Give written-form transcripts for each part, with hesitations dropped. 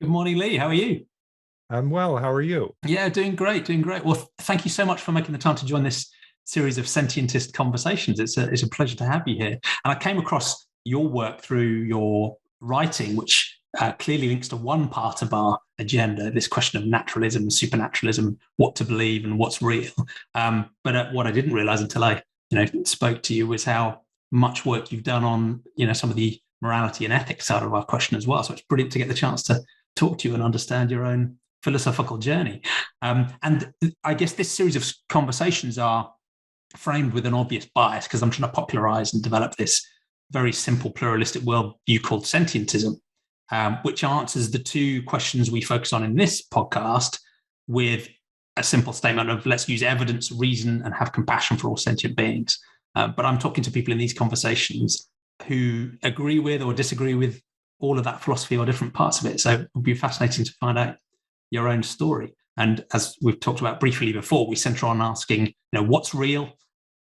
Good morning, Lee. How are you? I'm well. How are you? Yeah, doing great, doing great. Well, thank you so much for making the time to join this series of Sentientist Conversations. It's a pleasure to have you here. And I came across your work through your writing, which clearly links to one part of our agenda, this question of naturalism, supernaturalism, what to believe and what's real. But what I didn't realize until I, spoke to you was how much work you've done on, some of the morality and ethics side of our question as well. So it's brilliant to get the chance to talk to you and understand your own philosophical journey. And I guess this series of conversations are framed with an obvious bias because I'm trying to popularize and develop this very simple pluralistic worldview called sentientism, which answers the two questions we focus on in this podcast with a simple statement of let's use evidence, reason, and have compassion for all sentient beings. But I'm talking to people in these conversations who agree with or disagree with all of that philosophy or different parts of it. So it would be fascinating to find out your own story. And as we've talked about briefly before, we center on asking, what's real?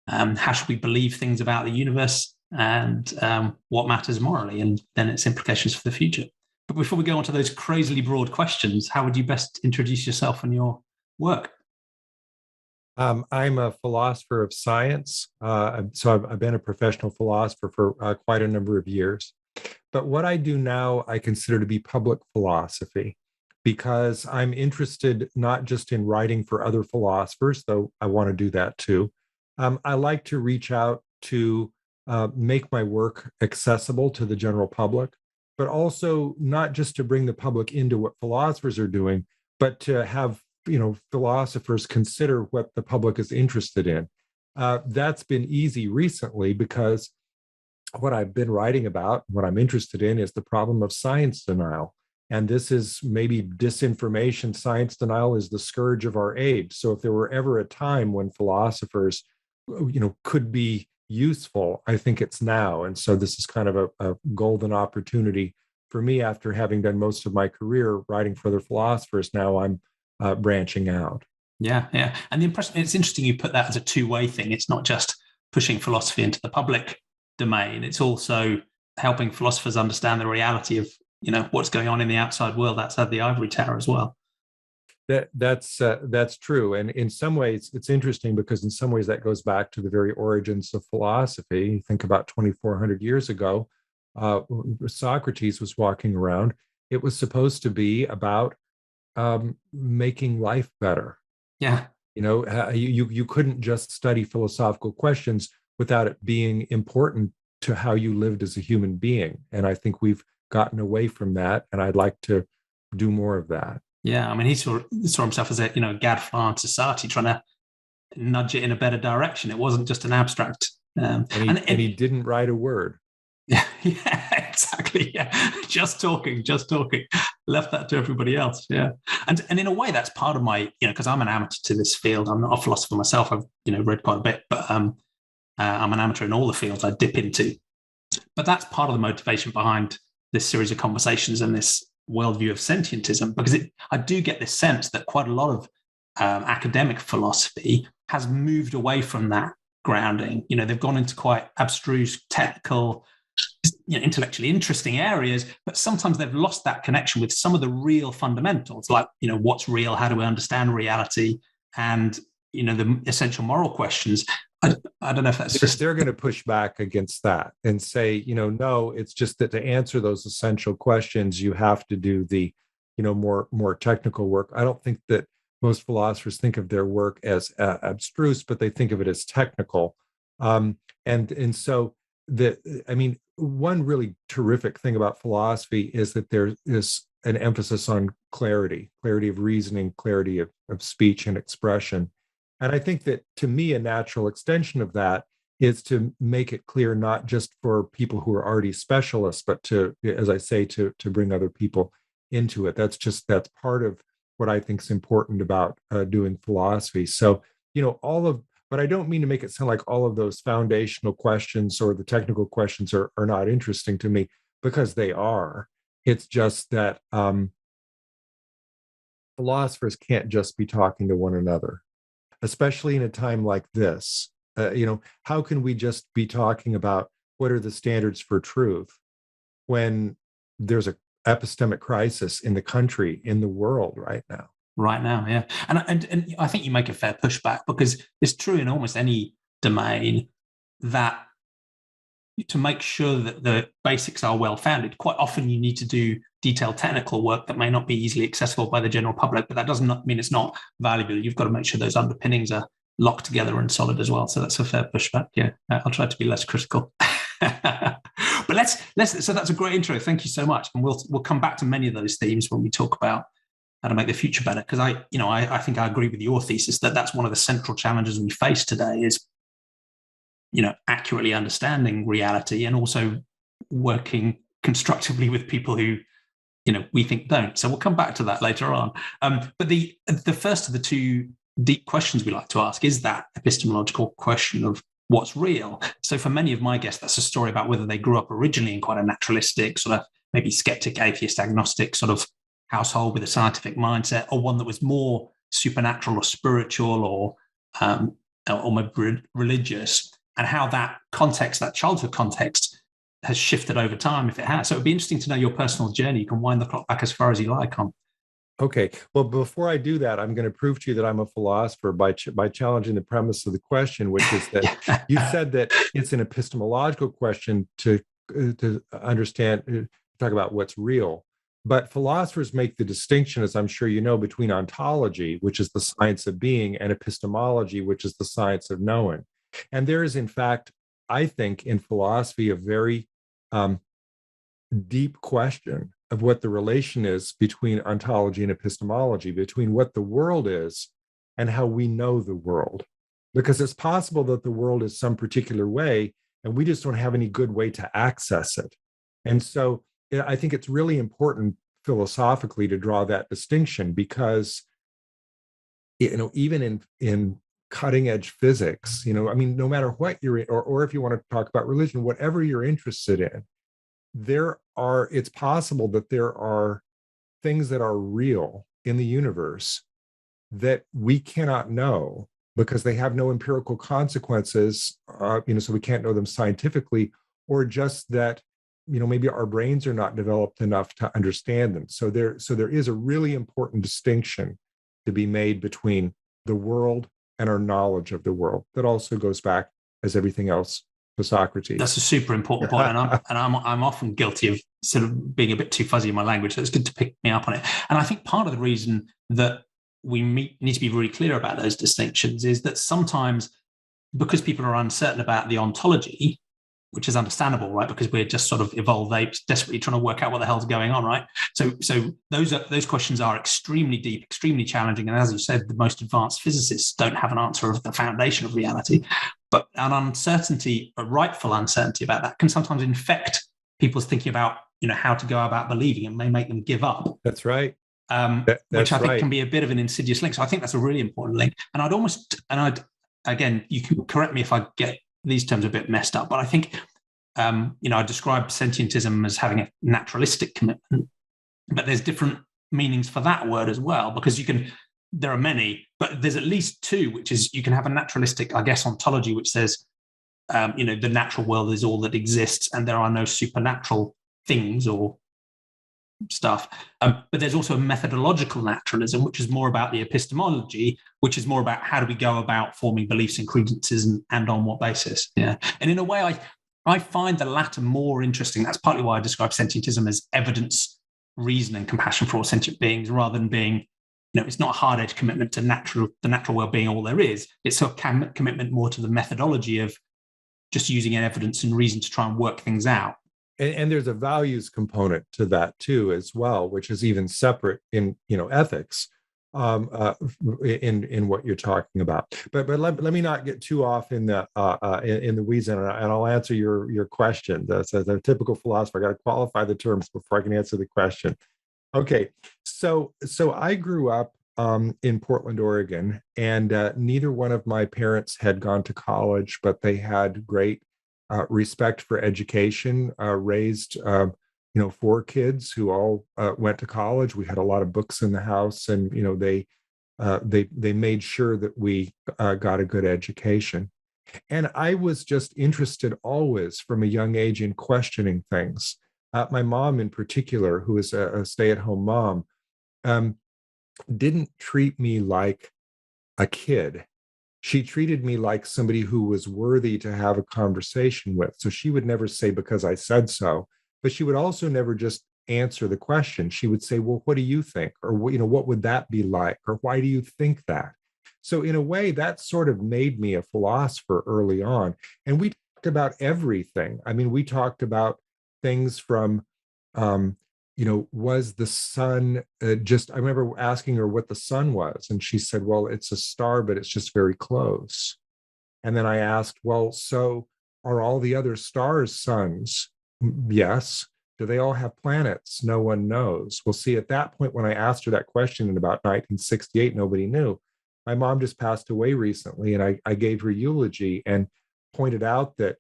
How should we believe things about the universe? And what matters morally? And then its implications for the future. But before we go on to those crazily broad questions, how would you best introduce yourself and your work? I'm a philosopher of science. So I've been a professional philosopher for quite a number of years. But what I do now, I consider to be public philosophy because I'm interested not just in writing for other philosophers, though I want to do that too. I like to reach out to make my work accessible to the general public, but also not just to bring the public into what philosophers are doing, but to have philosophers consider what the public is interested in. That's been easy recently because what I've been writing about, what I'm interested in, is the problem of science denial. And this is maybe disinformation. Science denial is the scourge of our age. So if there were ever a time when philosophers, could be useful, I think it's now. And so this is kind of a golden opportunity for me after having done most of my career writing for other philosophers. Now I'm branching out. Yeah, yeah. And the impression, it's interesting you put that as a two-way thing. It's not just pushing philosophy into the public domain. It's also helping philosophers understand the reality of, what's going on in the outside world outside the ivory tower as well. That's true. And in some ways, it's interesting because in some ways that goes back to the very origins of philosophy. Think about 2,400 years ago, Socrates was walking around. It was supposed to be about making life better. Yeah. You couldn't just study philosophical questions without it being important to how you lived as a human being. And I think we've gotten away from that, and I'd like to do more of that. Yeah, I mean, he saw himself as a gadfly in society, trying to nudge it in a better direction. It wasn't just an abstract. And he didn't write a word. Yeah, yeah, exactly. Yeah, just talking. Left that to everybody else. Yeah, and in a way, that's part of my, because I'm an amateur to this field. I'm not a philosopher myself. I've read quite a bit, but I'm an amateur in all the fields I dip into. But that's part of the motivation behind this series of conversations and this worldview of sentientism, because I do get this sense that quite a lot of academic philosophy has moved away from that grounding. They've gone into quite abstruse, technical, intellectually interesting areas, but sometimes they've lost that connection with some of the real fundamentals, like, what's real, how do we understand reality, and, the essential moral questions. I don't know if that's they're going to push back against that and say, no, it's just that to answer those essential questions, you have to do the, more technical work. I don't think that most philosophers think of their work as abstruse, but they think of it as technical. And so one really terrific thing about philosophy is that there is an emphasis on clarity of reasoning, clarity of speech and expression. And I think that, to me, a natural extension of that is to make it clear not just for people who are already specialists, but to, as I say, to bring other people into it. That's part of what I think is important about doing philosophy. So, but I don't mean to make it sound like all of those foundational questions or the technical questions are not interesting to me, because they are. It's just that philosophers can't just be talking to one another, especially in a time like this. How can we just be talking about what are the standards for truth when there's epistemic crisis in the country, in the world right now. Right now, yeah. And I think you make a fair pushback, because it's true in almost any domain that to make sure that the basics are well founded, quite often you need to do detailed technical work that may not be easily accessible by the general public, but that does not mean it's not valuable. You've got to make sure those underpinnings are locked together and solid as well. So that's a fair pushback. Yeah, I'll try to be less critical. But let's. So that's a great intro. Thank you so much, and we'll come back to many of those themes when we talk about how to make the future better. Because I think I agree with your thesis that that's one of the central challenges we face today is, accurately understanding reality and also working constructively with people who, we think don't. So we'll come back to that later on. But the first of the two deep questions we like to ask is that epistemological question of what's real. So for many of my guests, that's a story about whether they grew up originally in quite a naturalistic, sort of maybe skeptic, atheist, agnostic sort of household with a scientific mindset, or one that was more supernatural or spiritual or maybe religious, and how that context, that childhood context, has shifted over time, if it has. So it'd be interesting to know your personal journey. You can wind the clock back as far as you like on. Okay. Well, before I do that, I'm going to prove to you that I'm a philosopher by challenging the premise of the question, which is that you said that it's an epistemological question to understand, talk about what's real. But philosophers make the distinction, as I'm sure you know, between ontology, which is the science of being, and epistemology, which is the science of knowing. And there is, in fact, I think, in philosophy, a very deep question of what the relation is between ontology and epistemology, between what the world is and how we know the world. Because it's possible that the world is some particular way, and we just don't have any good way to access it. And so I think it's really important philosophically to draw that distinction, because, even in cutting edge physics, no matter what you're in, or if you want to talk about religion, whatever you're interested in, it's possible that there are things that are real in the universe that we cannot know because they have no empirical consequences, so we can't know them scientifically, or just that, maybe our brains are not developed enough to understand them. So there is a really important distinction to be made between the world and our knowledge of the world. That also goes back, as everything else, to Socrates. That's a super important point, and I'm often guilty of sort of being a bit too fuzzy in my language. So it's good to pick me up on it. And I think part of the reason that we need to be really clear about those distinctions is that sometimes, because people are uncertain about the ontology, which is understandable, right? Because we're just sort of evolved apes desperately trying to work out what the hell's going on, right? So those questions are extremely deep, extremely challenging. And as you said, the most advanced physicists don't have an answer of the foundation of reality. But an uncertainty, a rightful uncertainty about that, can sometimes infect people's thinking about, how to go about believing, and may make them give up. That's right. Which I think can be a bit of an insidious link. So I think that's a really important link. And again, you can correct me if I get these terms a bit messed up, but I think, I describe sentientism as having a naturalistic commitment, but there's different meanings for that word as well, because there are many, but there's at least two, which is you can have a naturalistic, I guess, ontology, which says, the natural world is all that exists and there are no supernatural things or stuff. But there's also a methodological naturalism, which is more about the epistemology, which is more about how do we go about forming beliefs and credences and on what basis. Yeah. And in a way, I find the latter more interesting. That's partly why I describe sentientism as evidence, reason, and compassion for all sentient beings, rather than being, it's not a hard-edged commitment to the natural world being all there is. It's a commitment more to the methodology of just using evidence and reason to try and work things out. And there's a values component to that too, as well, which is even separate in ethics, in what you're talking about. But let me not get too off in the weeds, and I'll answer your question. As a typical philosopher, I got to qualify the terms before I can answer the question. Okay, so I grew up in Portland, Oregon, and neither one of my parents had gone to college, but they had great respect for education, raised 4 kids who all went to college. We had a lot of books in the house, and they made sure that we got a good education. And I was just interested always from a young age in questioning things. My mom in particular, who is a stay-at-home mom, um, didn't treat me like a kid. She treated me like somebody who was worthy to have a conversation with. So she would never say, because I said so, but she would also never just answer the question. She would say, well, what do you think? Or, what would that be like? Or why do you think that? So in a way, that sort of made me a philosopher early on. And we talked about everything. I mean, we talked about things from, was the sun I remember asking her what the sun was. And she said, well, it's a star, but it's just very close. And then I asked, well, so are all the other stars suns? Yes. Do they all have planets? No one knows. Well, see, at that point, when I asked her that question in about 1968, nobody knew. My mom just passed away recently, and I gave her eulogy and pointed out that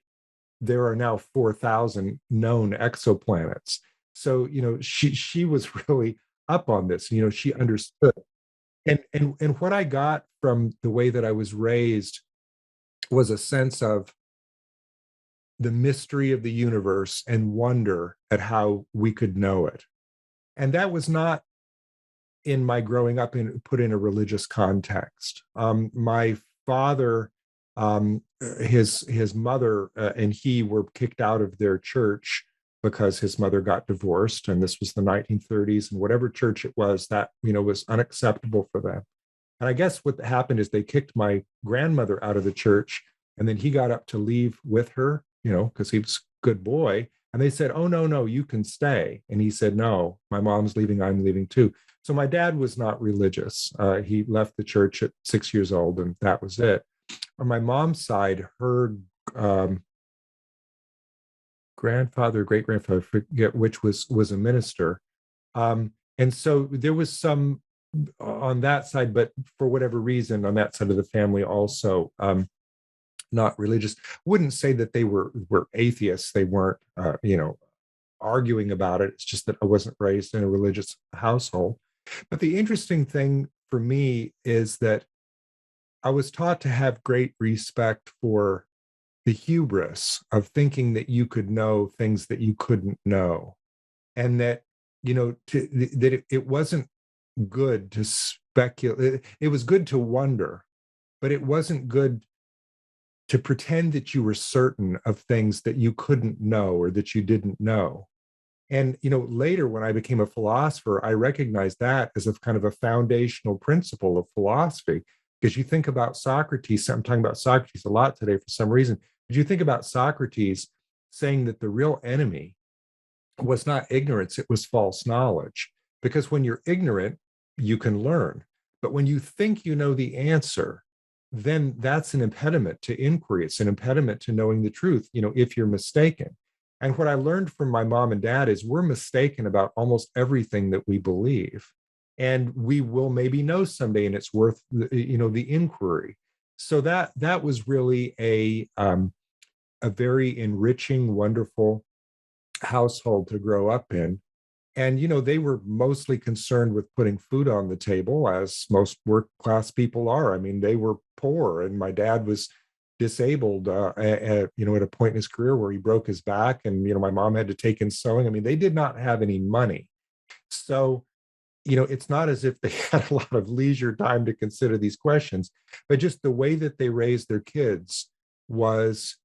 there are now 4,000 known exoplanets. So, she was really up on this. She understood. And what I got from the way that I was raised was a sense of the mystery of the universe and wonder at how we could know it. And that was not in my growing up put in a religious context. My father, his mother, and he were kicked out of their church because his mother got divorced, and this was the 1930s, and whatever church it was, that was unacceptable for them. And I guess what happened is they kicked my grandmother out of the church, and then he got up to leave with her, because he was a good boy. And they said, oh, no, you can stay. And he said, no, my mom's leaving, I'm leaving too. So my dad was not religious. He left the church at 6 years old, and that was it. On my mom's side, her grandfather, great-grandfather, I forget which, was a minister. And so there was some on that side, but for whatever reason, on that side of the family also not religious. Wouldn't say that they were atheists. They weren't, arguing about it. It's just that I wasn't raised in a religious household. But the interesting thing for me is that I was taught to have great respect for the hubris of thinking that you could know things that you couldn't know, and that it wasn't good to speculate. It was good to wonder, but it wasn't good to pretend that you were certain of things that you couldn't know or that you didn't know. And later, when I became a philosopher, I recognized that as a kind of a foundational principle of philosophy. Because you think about Socrates, I'm talking about Socrates a lot today for some reason, but you think about Socrates saying that the real enemy was not ignorance, it was false knowledge. Because when you're ignorant, you can learn. But when you think you know the answer, then that's an impediment to inquiry. It's an impediment to knowing the truth, if you're mistaken. And what I learned from my mom and dad is we're mistaken about almost everything that we believe. And we will maybe know someday, and it's worth the inquiry. So that was really a very enriching, wonderful household to grow up in. And they were mostly concerned with putting food on the table, as most work class people are. I mean, they were poor, and my dad was disabled at a point in his career where he broke his back, and my mom had to take in sewing. I mean, they did not have any money. So it's not as if they had a lot of leisure time to consider these questions, but just the way that they raised their kids was,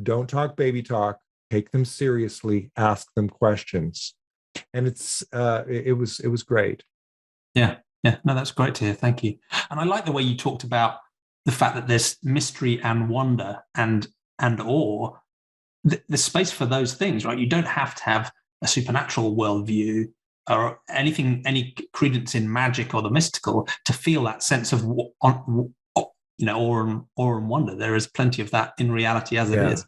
don't talk baby talk, take them seriously, ask them questions. And it was great. Yeah. No, that's great to hear. Thank you. And I like the way you talked about the fact that there's mystery and wonder and awe. There's space for those things, right? You don't have to have a supernatural worldview or any credence in magic or the mystical to feel that sense of awe and wonder. There is plenty of that in reality as it is.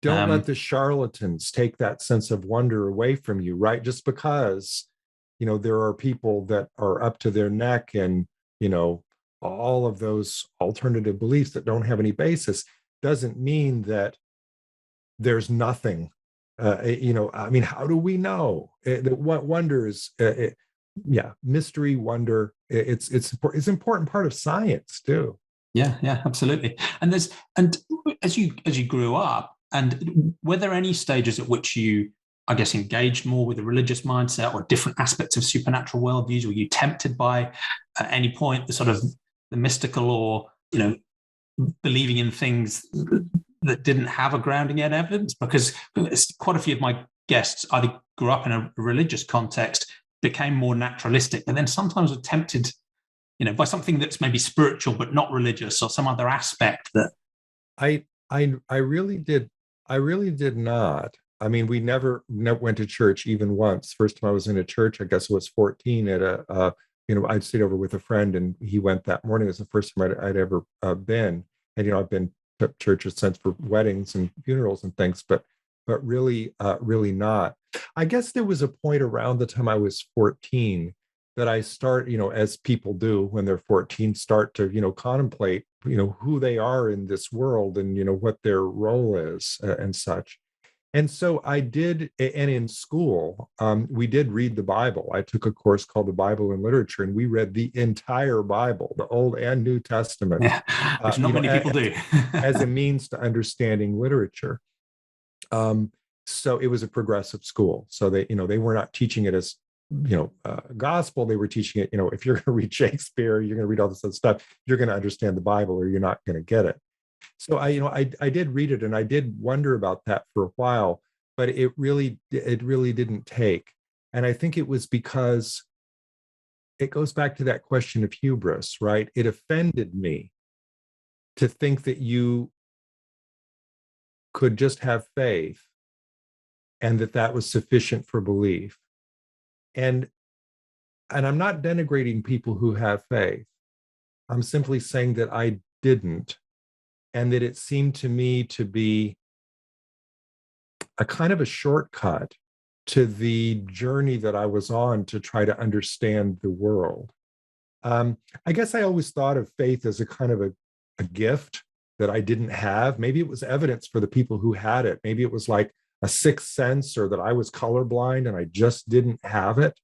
Don't let the charlatans take that sense of wonder away from you, right? Just because, there are people that are up to their neck in, all of those alternative beliefs that don't have any basis, doesn't mean that there's nothing. I mean, how do we know? What wonder is, mystery, wonder. It's an important part of science too. Yeah, absolutely. And as you grew up, and were there any stages at which you I guess, engaged more with a religious mindset or different aspects of supernatural worldviews? Were you tempted by, at any point, the sort of the mystical, or, believing in things that didn't have a grounding in evidence? Because quite a few of my guests either grew up in a religious context, became more naturalistic, and then sometimes were tempted, by something that's maybe spiritual but not religious, or some other aspect that. I really did not. I mean, we never went to church even once. First time I was in a church, I guess I was 14 at I'd stayed over with a friend, and he went that morning. It was the first time I'd ever been. And, I've been to churches since for weddings and funerals and things, but really not. I guess there was a point around the time I was 14 that I start, as people do when they're 14, start to, contemplate, who they are in this world and, what their role is and such. And so I did, and in school, we did read the Bible. I took a course called the Bible and Literature, and we read the entire Bible, the Old and New Testament. Yeah, which not many people do. As a means to understanding literature. So it was a progressive school. So they were not teaching it as, gospel. They were teaching it, if you're going to read Shakespeare, you're going to read all this other stuff, you're going to understand the Bible or you're not going to get it. So I did read it, and I did wonder about that for a while, but it really didn't take. And I think it was because it goes back to that question of hubris, right? It offended me to think that you could just have faith and that was sufficient for belief. And I'm not denigrating people who have faith. I'm simply saying that I didn't, and that it seemed to me to be a kind of a shortcut to the journey that I was on to try to understand the world. I guess I always thought of faith as a kind of a gift that I didn't have. Maybe it was evidence for the people who had it. Maybe it was like a sixth sense, or that I was colorblind and I just didn't have it.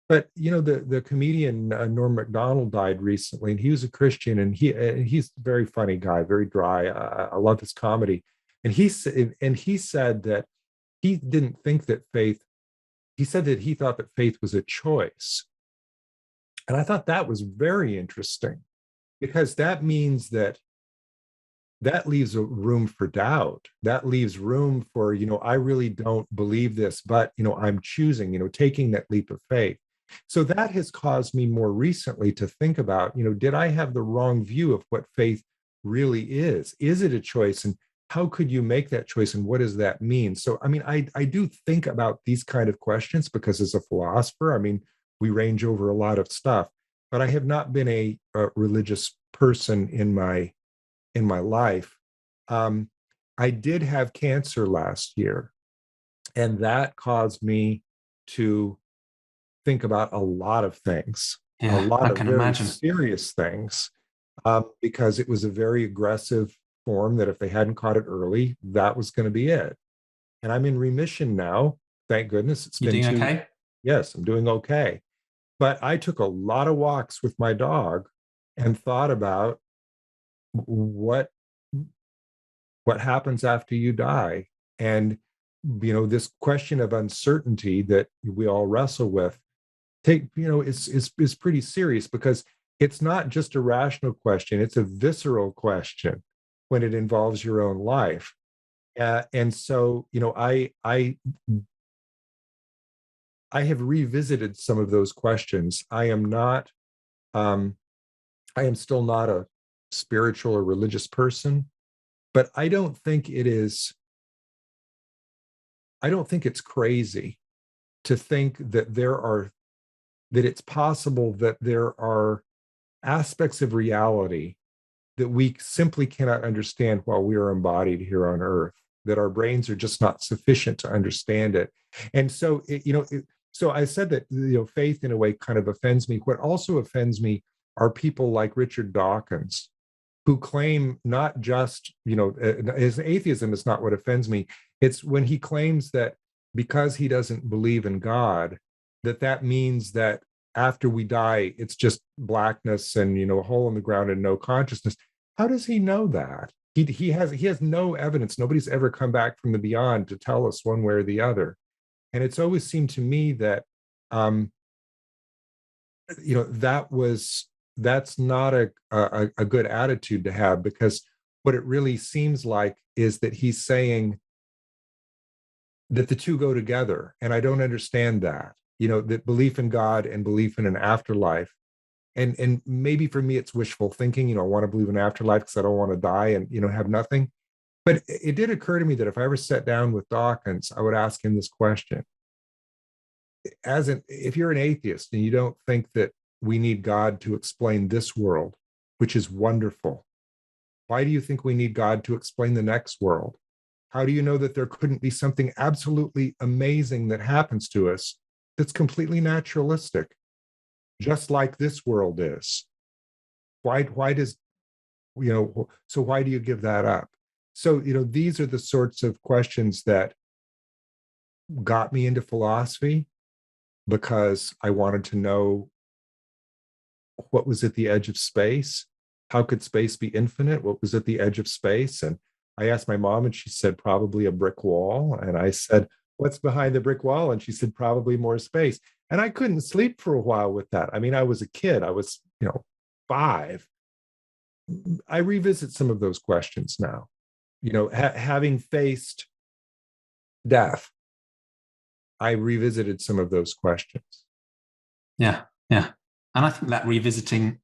But the comedian Norm Macdonald died recently, and he was a Christian, and he's a very funny guy, very dry. I love his comedy, and he said that he didn't think that faith. He said that he thought that faith was a choice, and I thought that was very interesting, because that means that leaves a room for doubt. That leaves room for I really don't believe this, but I'm choosing taking that leap of faith. So that has caused me more recently to think about, did I have the wrong view of what faith really is? Is it a choice? And how could you make that choice? And what does that mean? So, I mean, I do think about these kind of questions, because as a philosopher, I mean, we range over a lot of stuff, but I have not been a religious person in my life. I did have cancer last year, and that caused me to think about a lot of things, Yeah, a lot I of can very imagine. serious things, because it was a very aggressive form that if they hadn't caught it early, that was going to be it. And I'm in remission now. Thank goodness. It's You been doing okay? Yes, I'm doing okay. But I took a lot of walks with my dog and thought about what happens after you die. And, this question of uncertainty that we all wrestle with is pretty serious, because it's not just a rational question, it's a visceral question when it involves your own life. And so, I have revisited some of those questions. I am still not a spiritual or religious person, but I don't think it's crazy to think that it's possible that there are aspects of reality that we simply cannot understand while we are embodied here on earth, that our brains are just not sufficient to understand it. And so, so I said that, faith in a way kind of offends me. What also offends me are people like Richard Dawkins, who claim not just, his atheism is not what offends me. It's when he claims that because he doesn't believe in God, that means that after we die, it's just blackness and, a hole in the ground and no consciousness. How does he know that? He has no evidence. Nobody's ever come back from the beyond to tell us one way or the other. And it's always seemed to me that, that's not a good attitude to have, because what it really seems like is that he's saying that the two go together. And I don't understand that, that belief in God and belief in an afterlife. And maybe for me, it's wishful thinking. I want to believe in afterlife because I don't want to die and, have nothing. But it did occur to me that if I ever sat down with Dawkins, I would ask him this question. If you're an atheist and you don't think that we need God to explain this world, which is wonderful, why do you think we need God to explain the next world? How do you know that there couldn't be something absolutely amazing that happens to us that's completely naturalistic, just like this world is? Why does, so why do you give that up? So, these are the sorts of questions that got me into philosophy, because I wanted to know what was at the edge of space. How could space be infinite? What was at the edge of space? And I asked my mom, and she said, probably a brick wall. And I said, what's behind the brick wall? And she said, probably more space. And I couldn't sleep for a while with that. I mean, I was a kid. I was, 5. I revisit some of those questions now, having faced death. I revisited some of those questions. Yeah. And I think that revisiting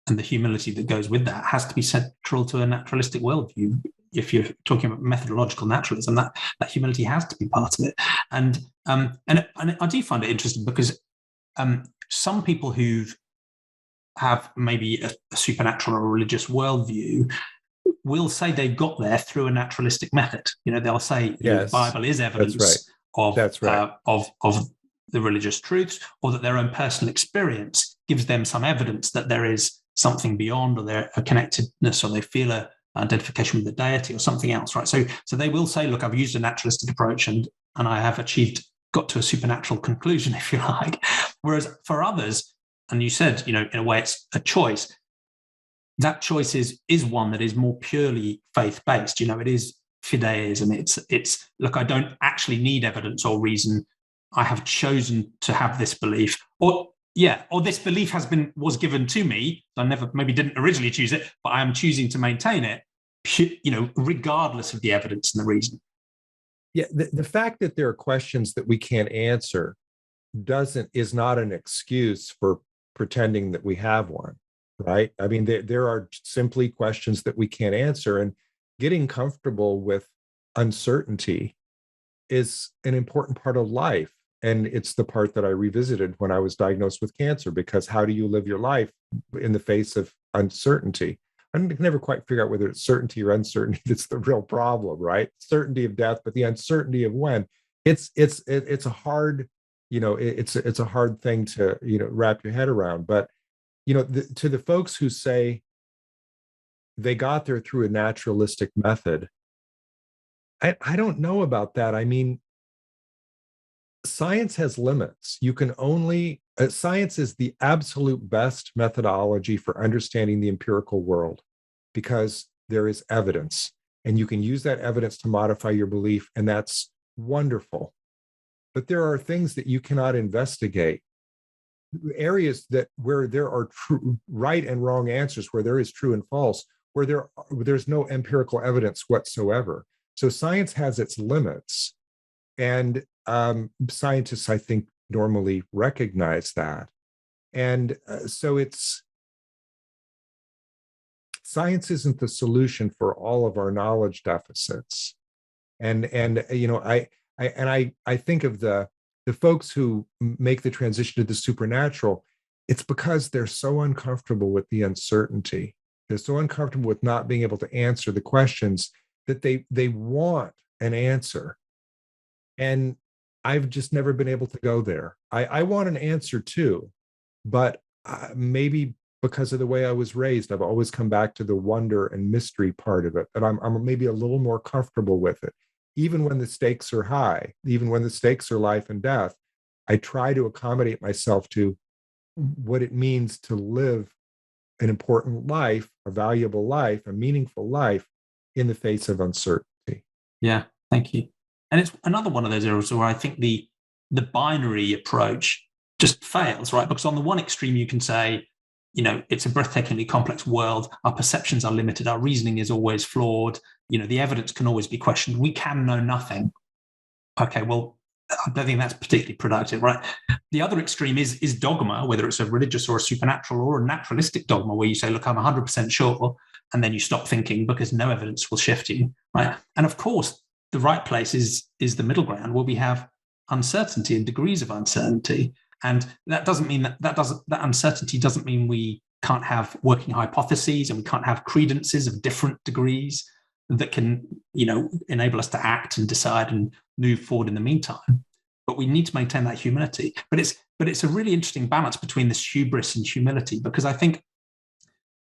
and the humility that goes with that has to be central to a naturalistic worldview. If you're talking about methodological naturalism, that humility has to be part of it. And I do find it interesting because some people who have maybe a supernatural or religious worldview will say they've got there through a naturalistic method. They'll say the Bible is evidence of the religious truths, or that their own personal experience gives them some evidence that there is something beyond, or they're a connectedness, or they feel a identification with the deity or something else, right? So they will say, look, I've used a naturalistic approach and I have got to a supernatural conclusion, if you like. Whereas for others, and you said, in a way it's a choice, that choice is one that is more purely faith-based. It is fideism. It's look, I don't actually need evidence or reason. I have chosen to have this belief, or this belief was given to me. I maybe didn't originally choose it, but I am choosing to maintain it, regardless of the evidence and the reason. Yeah, the fact that there are questions that we can't answer is not an excuse for pretending that we have one, right? I mean, there are simply questions that we can't answer, and getting comfortable with uncertainty is an important part of life. And it's the part that I revisited when I was diagnosed with cancer, because how do you live your life in the face of uncertainty? I can never quite figure out whether it's certainty or uncertainty that's the real problem, right? Certainty of death, but the uncertainty of when. It's a hard, it's a hard thing to, wrap your head around. But, to the folks who say they got there through a naturalistic method, I don't know about that. I mean, science has limits. You can only, science is the absolute best methodology for understanding the empirical world, because there is evidence, and you can use that evidence to modify your belief, and that's wonderful. But there are things that you cannot investigate, areas where there are true, right and wrong answers, where there is true and false, where there's no empirical evidence whatsoever. So science has its limits. And scientists, I think, normally recognize that. And so science isn't the solution for all of our knowledge deficits. And I think of the folks who make the transition to the supernatural, it's because they're so uncomfortable with the uncertainty. They're so uncomfortable with not being able to answer the questions that they want an answer. And I've just never been able to go there. I want an answer too, but maybe because of the way I was raised, I've always come back to the wonder and mystery part of it, that I'm maybe a little more comfortable with it. Even when the stakes are high, even when the stakes are life and death, I try to accommodate myself to what it means to live an important life, a valuable life, a meaningful life in the face of uncertainty. Yeah, thank you. And it's another one of those areas where I think the binary approach just fails, right? Because on the one extreme, you can say, it's a breathtakingly complex world. Our perceptions are limited. Our reasoning is always flawed. The evidence can always be questioned. We can know nothing. Okay, well, I don't think that's particularly productive, right? The other extreme is dogma, whether it's a religious or a supernatural or a naturalistic dogma, where you say, look, I'm 100% sure, and then you stop thinking because no evidence will shift you, right? And of course, the right place is the middle ground, where we have uncertainty and degrees of uncertainty. And that doesn't mean that uncertainty doesn't mean we can't have working hypotheses and we can't have credences of different degrees that can, enable us to act and decide and move forward in the meantime. But we need to maintain that humility. But it's a really interesting balance between this hubris and humility, because I think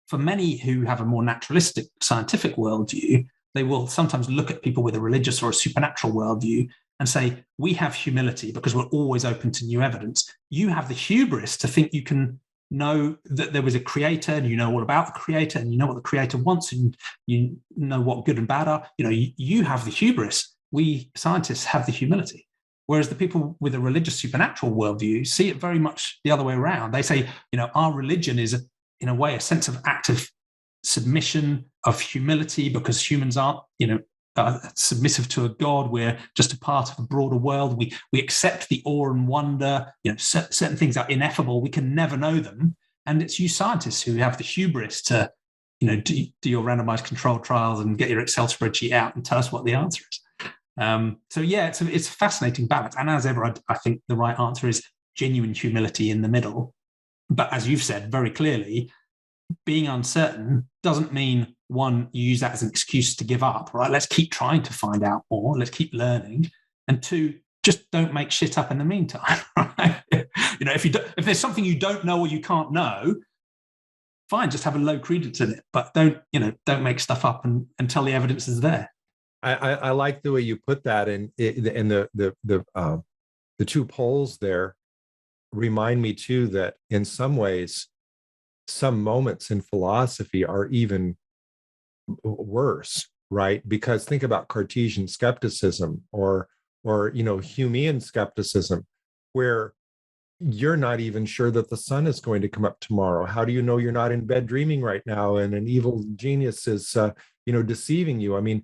for many who have a more naturalistic scientific worldview, they will sometimes look at people with a religious or a supernatural worldview and say, we have humility because we're always open to new evidence. You have the hubris to think you can know that there was a creator, and you know all about the creator, and you know what the creator wants, and you know what good and bad are. You have the hubris. We scientists have the humility. Whereas the people with a religious supernatural worldview see it very much the other way around. They say, our religion is, in a way, a sense of active submission, of humility, because humans aren't, submissive to a God. We're just a part of a broader world. We accept the awe and wonder. Certain things are ineffable. We can never know them. And it's you scientists who have the hubris to, do your randomized controlled trials and get your Excel spreadsheet out and tell us what the answer is. So yeah, it's a fascinating balance. And as ever, I think the right answer is genuine humility in the middle. But as you've said very clearly, being uncertain doesn't mean, one, you use that as an excuse to give up, right? Let's keep trying to find out more. Let's keep learning. And two, just don't make shit up in the meantime, right? If there's something you don't know or you can't know, fine, just have a low credence in it. But don't make stuff up until the evidence is there. I like the way you put that, and the two poles there remind me too that in some ways, some moments in philosophy are even worse, right? Because think about Cartesian skepticism or Humean skepticism, where you're not even sure that the sun is going to come up tomorrow. How do you know you're not in bed dreaming right now and an evil genius is deceiving you? I mean,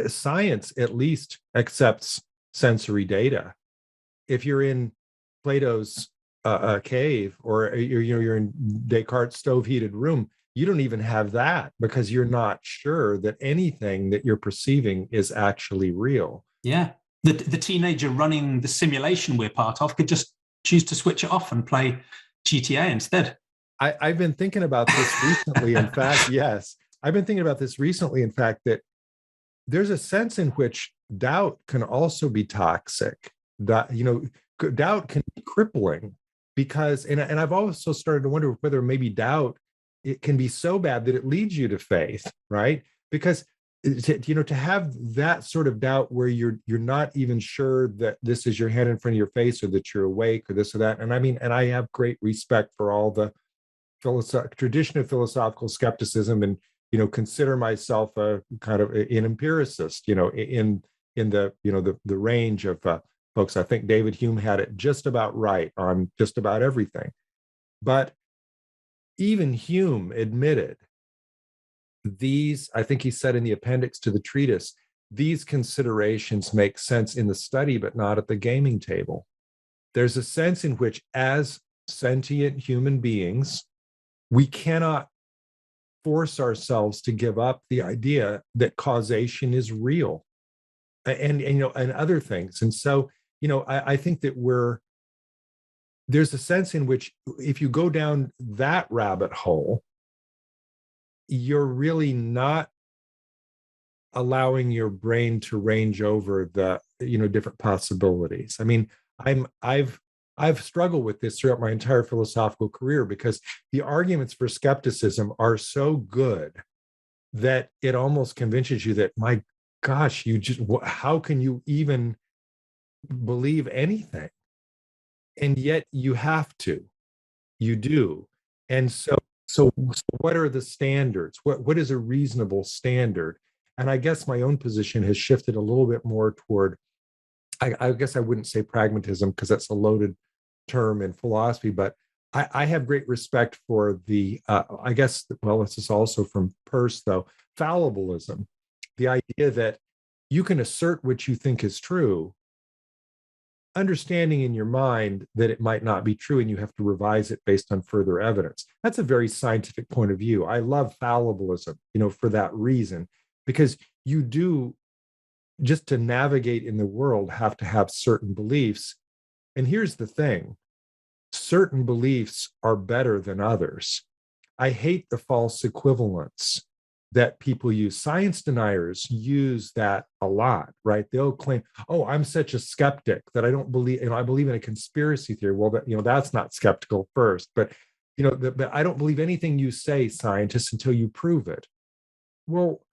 science at least accepts sensory data. If you're in Plato's cave, or you're in Descartes' stove-heated room, you don't even have that, because you're not sure that anything that you're perceiving is actually real. Yeah, the teenager running the simulation we're part of could just choose to switch it off and play GTA instead. I've been thinking about this recently. In fact, yes, I've been thinking about this recently. In fact, that there's a sense in which doubt can also be toxic. That doubt can be crippling, because and I've also started to wonder whether maybe doubt, it can be so bad that it leads you to faith, right? Because to have that sort of doubt where you're not even sure that this is your hand in front of your face, or that you're awake, or this or that. And I have great respect for all the tradition of philosophical skepticism, and consider myself a kind of an empiricist, in the range of folks. I think David Hume had it just about right on just about everything. But even Hume admitted these, I think he said in the appendix to the treatise, these considerations make sense in the study, but not at the gaming table. There's a sense in which, as sentient human beings, we cannot force ourselves to give up the idea that causation is real, and other things. And so, I think that there's a sense in which if you go down that rabbit hole, you're really not allowing your brain to range over the different possibilities. I mean, I've struggled with this throughout my entire philosophical career, because the arguments for skepticism are so good that it almost convinces you that, my gosh, how can you even believe anything? And yet you have to, you do. And so what are the standards? What is a reasonable standard? And I guess my own position has shifted a little bit more toward I guess I wouldn't say pragmatism because that's a loaded term in philosophy, but I have great respect for the, I guess, well, this is also from Peirce, though, fallibilism, the idea that you can assert what you think is true, understanding in your mind that it might not be true and you have to revise it based on further evidence. That's a very scientific point of view. I love fallibilism, for that reason, because you do, just to navigate in the world, have to have certain beliefs. And here's the thing, certain beliefs are better than others. I hate the false equivalence that people use. Science deniers use that a lot, right? They'll claim, "Oh, I'm such a skeptic that I don't believe, I believe in a conspiracy theory." Well, that's not skeptical first, but but I don't believe anything you say, scientists, until you prove it. Well,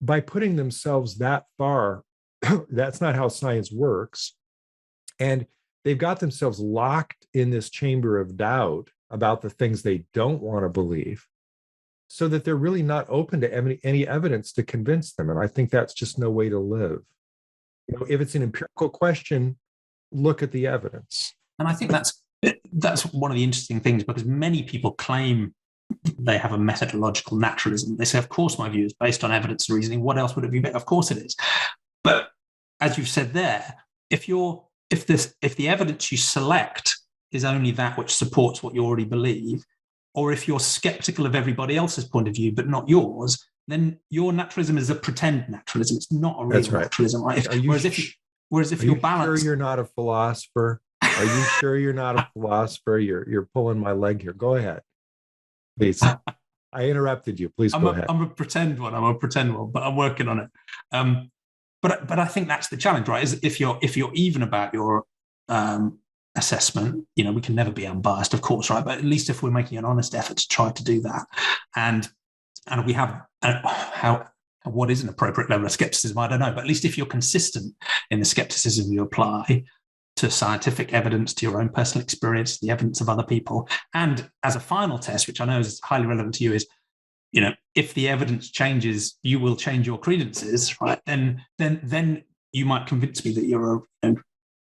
by putting themselves that far, that's not how science works. And they've got themselves locked in this chamber of doubt about the things they don't want to believe, so that they're really not open to any evidence to convince them. And I think that's just no way to live. If it's an empirical question, look at the evidence. And I think that's one of the interesting things, because many people claim they have a methodological naturalism. They say, of course, my view is based on evidence and reasoning. What else would it be? Of course it is. But as you've said there, if the evidence you select is only that which supports what you already believe, or if you're skeptical of everybody else's point of view but not yours, then your naturalism is a pretend naturalism. It's not a real naturalism, right? Whereas if you're balanced, sure you're not a philosopher? Are you sure you're not a philosopher? You're pulling my leg here. Go ahead, please. I interrupted you. Please go ahead. I'm a pretend one, but I'm working on it. But I think that's the challenge, right? Is if you're even about your assessment, we can never be unbiased, of course, right? But at least if we're making an honest effort to try to do that, and we have what is an appropriate level of skepticism, I don't know, but at least if you're consistent in the skepticism you apply to scientific evidence, to your own personal experience, the evidence of other people, and as a final test, which I know is highly relevant to you, is if the evidence changes, you will change your credences, right? Then you might convince me that you're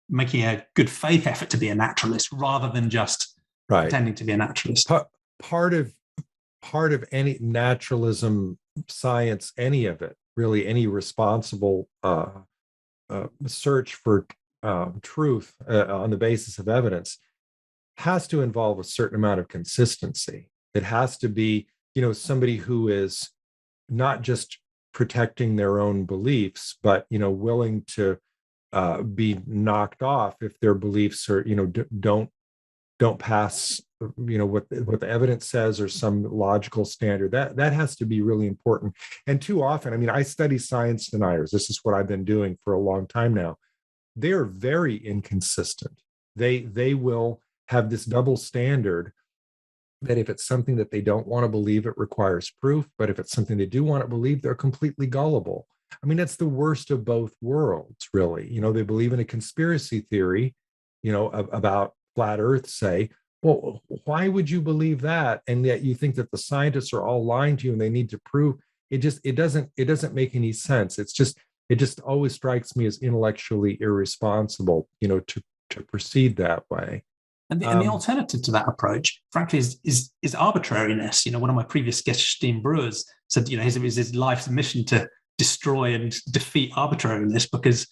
making a good faith effort to be a naturalist rather than just pretending to be a naturalist. Part of any naturalism, science, any of it, really, any responsible search for truth on the basis of evidence, has to involve a certain amount of consistency. It has to be somebody who is not just protecting their own beliefs, but willing to be knocked off if their beliefs are don't pass what the evidence says or some logical standard. That has to be really important. And too often, I study science deniers. This is what I've been doing for a long time now. They're very inconsistent. They will have this double standard, that if it's something that they don't want to believe, it requires proof. But if it's something they do want to believe, they're completely gullible. That's the worst of both worlds, really. They believe in a conspiracy theory, about flat Earth, say. Well, why would you believe that? And yet you think that the scientists are all lying to you and they need to prove it. It doesn't make any sense. It just always strikes me as intellectually irresponsible, to proceed that way. And the alternative to that approach, frankly, is arbitrariness. One of my previous guests, Steen Brewers, said, his life's mission to destroy and defeat arbitrariness, because,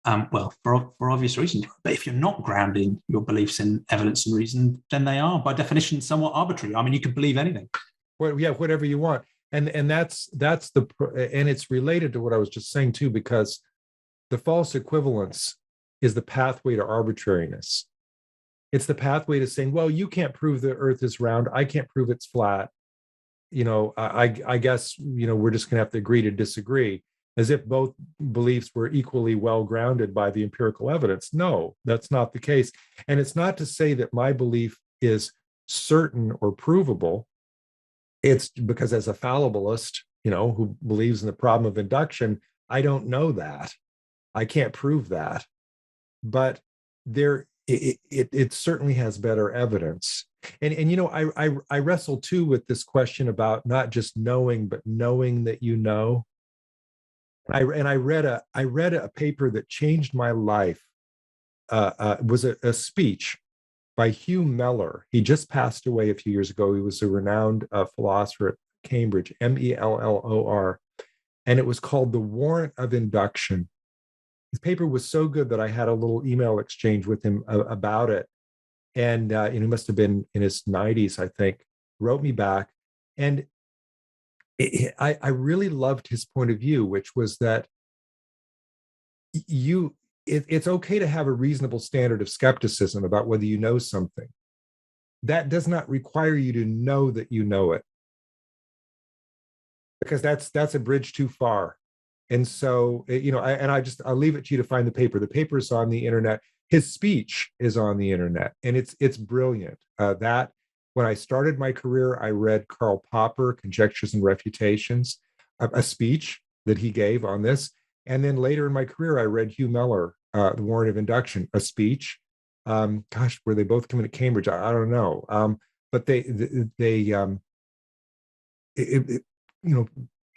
for obvious reasons. But if you're not grounding your beliefs in evidence and reason, then they are, by definition, somewhat arbitrary. You could believe anything. Well, yeah, whatever you want, and that's and it's related to what I was just saying too, because the false equivalence is the pathway to arbitrariness. It's the pathway to saying, well, you can't prove the Earth is round. I can't prove it's flat. I guess, we're just going to have to agree to disagree, as if both beliefs were equally well grounded by the empirical evidence. No, that's not the case. And it's not to say that my belief is certain or provable. It's because, as a fallibilist, who believes in the problem of induction, I don't know that. I can't prove that. But it certainly has better evidence. And I wrestle too with this question about not just knowing, but knowing that you know. I read a paper that changed my life. It was a speech by Hugh Mellor. He just passed away a few years ago. He was a renowned philosopher at Cambridge, Mellor, and it was called The Warrant of Induction. His paper was so good that I had a little email exchange with him about it. And he must have been in his 90s, I think, wrote me back. And I really loved his point of view, which was that it's okay to have a reasonable standard of skepticism about whether you know something. That does not require you to know that you know it, because that's a bridge too far. And so, I'll leave it to you to find the paper. The paper is on the internet. His speech is on the internet, and it's brilliant. That when I started my career, I read Karl Popper, Conjectures and Refutations, a speech that he gave on this. And then later in my career, I read Hugh Mellor, The Warrant of Induction, a speech. Were they both coming to Cambridge? I don't know. But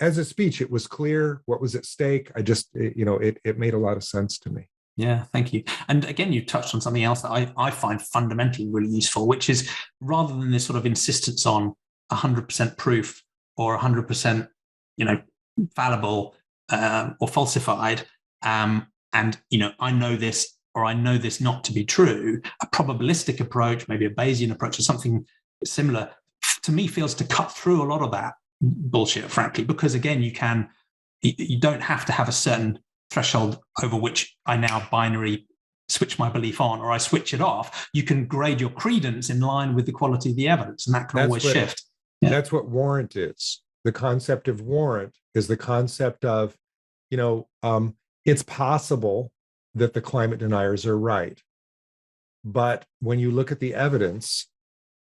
as a speech, it was clear what was at stake. It made a lot of sense to me. Yeah, thank you. And again, you touched on something else that I find fundamentally really useful, which is rather than this sort of insistence on 100% proof or 100%, fallible or falsified, and I know this or I know this not to be true, a probabilistic approach, maybe a Bayesian approach or something similar, to me feels to cut through a lot of that bullshit, frankly, because again, you don't have to have a certain threshold over which I now binary switch my belief on or I switch it off. You can grade your credence in line with the quality of the evidence, and that can always shift. Yeah. That's what warrant is. The concept of warrant is the concept of, it's possible that the climate deniers are right. But when you look at the evidence,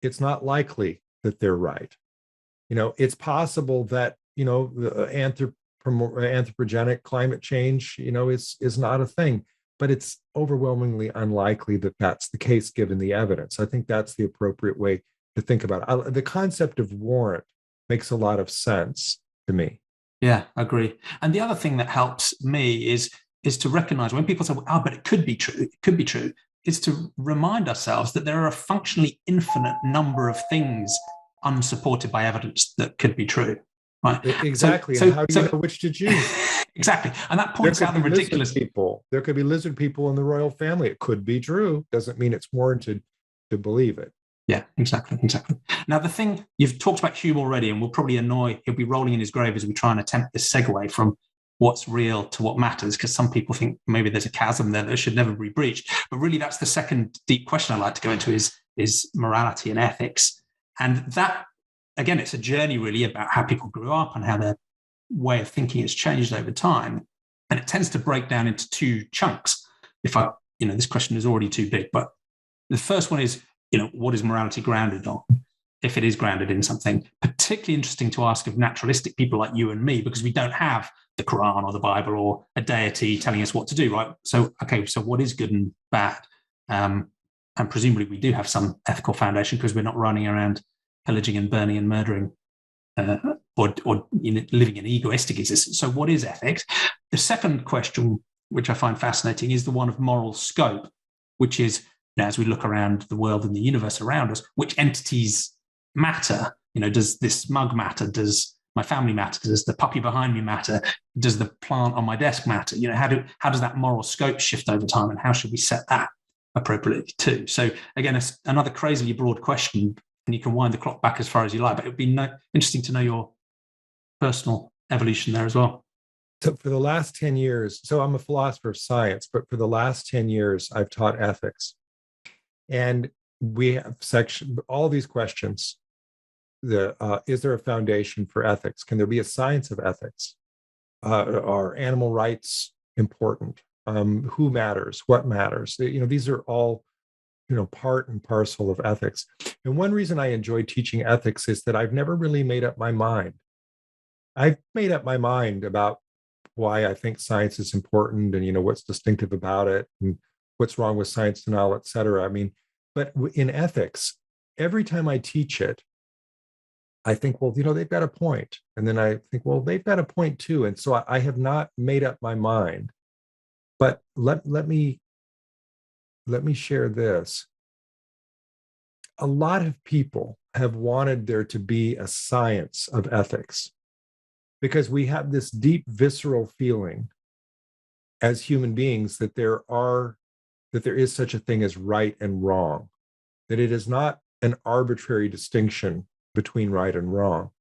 it's not likely that they're right. It's possible that, the anthropogenic climate change, is not a thing, but it's overwhelmingly unlikely that that's the case given the evidence. I think that's the appropriate way to think about it. The concept of warrant makes a lot of sense to me. Yeah, I agree. And the other thing that helps me is to recognize when people say, but it could be true, is to remind ourselves that there are a functionally infinite number of things unsupported by evidence that could be true. Right. Exactly. And how do you know which to choose? Exactly. And that points out the ridiculous people. There could be lizard people in the royal family. It could be true. Doesn't mean it's warranted to believe it. Yeah, exactly. Now, the thing, you've talked about Hume already, and we'll probably he'll be rolling in his grave as we try and attempt this segue from what's real to what matters, because some people think maybe there's a chasm there that should never be breached. But really, that's the second deep question I'd like to go into is morality and ethics. And that, again, it's a journey really about how people grew up and how their way of thinking has changed over time. And it tends to break down into two chunks. This question is already too big, but the first one is, what is morality grounded on? If it is grounded in something, particularly interesting to ask of naturalistic people like you and me, because we don't have the Quran or the Bible or a deity telling us what to do, right? So what is good and bad? And presumably we do have some ethical foundation because we're not running around pillaging and burning and murdering or living in egoistic existence. So what is ethics? The second question, which I find fascinating, is the one of moral scope, which is, as we look around the world and the universe around us, which entities matter? Does this mug matter? Does my family matter? Does the puppy behind me matter? Does the plant on my desk matter? How does that moral scope shift over time, and how should we set that appropriately too? So again, it's another crazily broad question, and you can wind the clock back as far as you like, but it would be interesting to know your personal evolution there as well. So for the last 10 years, so I'm a philosopher of science, but for the last 10 years, I've taught ethics. And we have all these questions. Is there a foundation for ethics? Can there be a science of ethics? Are animal rights important? Who matters? What matters? These are all, part and parcel of ethics. And one reason I enjoy teaching ethics is that I've never really made up my mind. I've made up my mind about why I think science is important and, what's distinctive about it and what's wrong with science denial, et cetera. But in ethics, every time I teach it, I think, well, they've got a point. And then I think, well, they've got a point too. And so I have not made up my mind. But let me share this. A lot of people have wanted there to be a science of ethics because we have this deep visceral feeling as human beings that there is such a thing as right and wrong, that it is not an arbitrary distinction between right and wrong.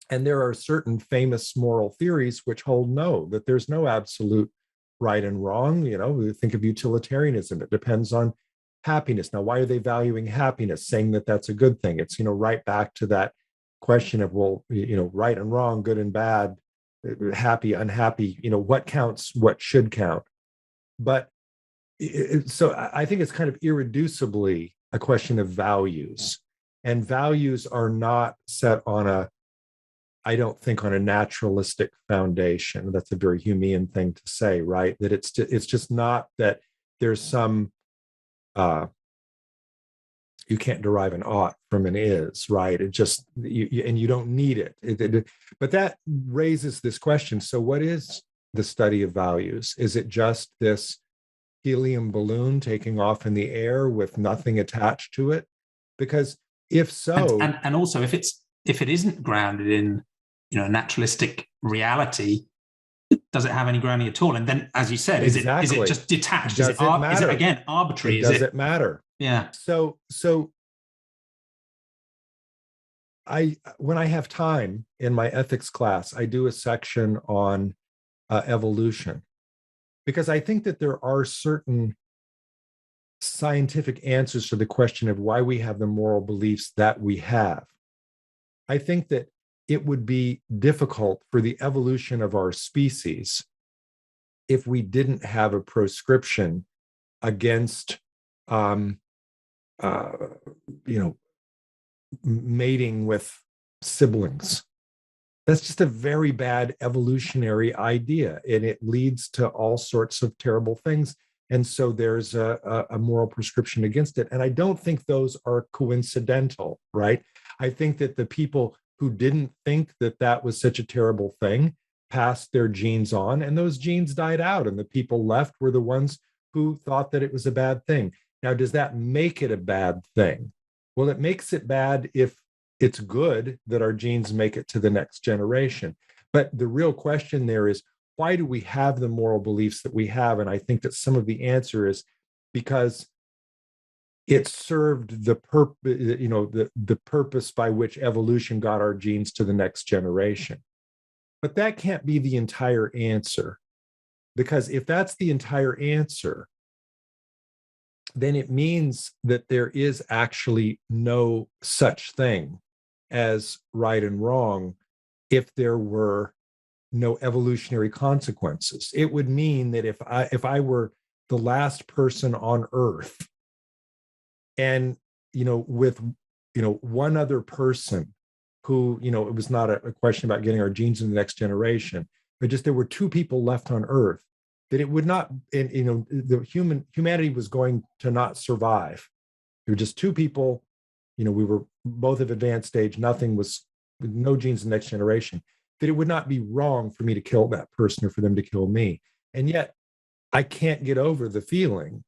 And there are certain famous moral theories which hold no, that there's no absolute right and wrong. We think of utilitarianism. It depends on happiness. Now, why are they valuing happiness, saying that that's a good thing? It's, right back to that question of, well, right and wrong, good and bad, happy, unhappy, what counts, what should count. But so I think it's kind of irreducibly a question of values. And values are not set on I don't think on a naturalistic foundation. That's a very Humean thing to say, right? That it's just not that there's some, you can't derive an ought from an is, right? It just, and you don't need it. But that raises this question. So what is the study of values? Is it just this helium balloon taking off in the air with nothing attached to it? Because if so, and also if it isn't grounded in naturalistic reality, does it have any grounding at all? And then, as you said, exactly. is it just detached? Does it matter? Is it again arbitrary? Does it matter? Yeah. So when I have time in my ethics class, I do a section on evolution, because I think that there are certain scientific answers to the question of why we have the moral beliefs that we have. I think that it would be difficult for the evolution of our species if we didn't have a proscription against, mating with siblings. That's just a very bad evolutionary idea, and it leads to all sorts of terrible things. And so there's a moral prescription against it. And I don't think those are coincidental, right? I think that the people who didn't think that that was such a terrible thing passed their genes on, and those genes died out. And the people left were the ones who thought that it was a bad thing. Now, does that make it a bad thing? Well, it makes it bad if it's good that our genes make it to the next generation. But the real question there is, why do we have the moral beliefs that we have? And I think that some of the answer is because it served the purpose by which evolution got our genes to the next generation. But that can't be the entire answer, because if that's the entire answer, then it means that there is actually no such thing as right and wrong if there were no evolutionary consequences. It would mean that if I were the last person on Earth, and with one other person who, it was not a question about getting our genes in the next generation, but just there were two people left on Earth, that it would not, humanity was going to not survive. There were just two people, we were both of advanced age, no genes in the next generation, that it would not be wrong for me to kill that person or for them to kill me. And yet I can't get over the feeling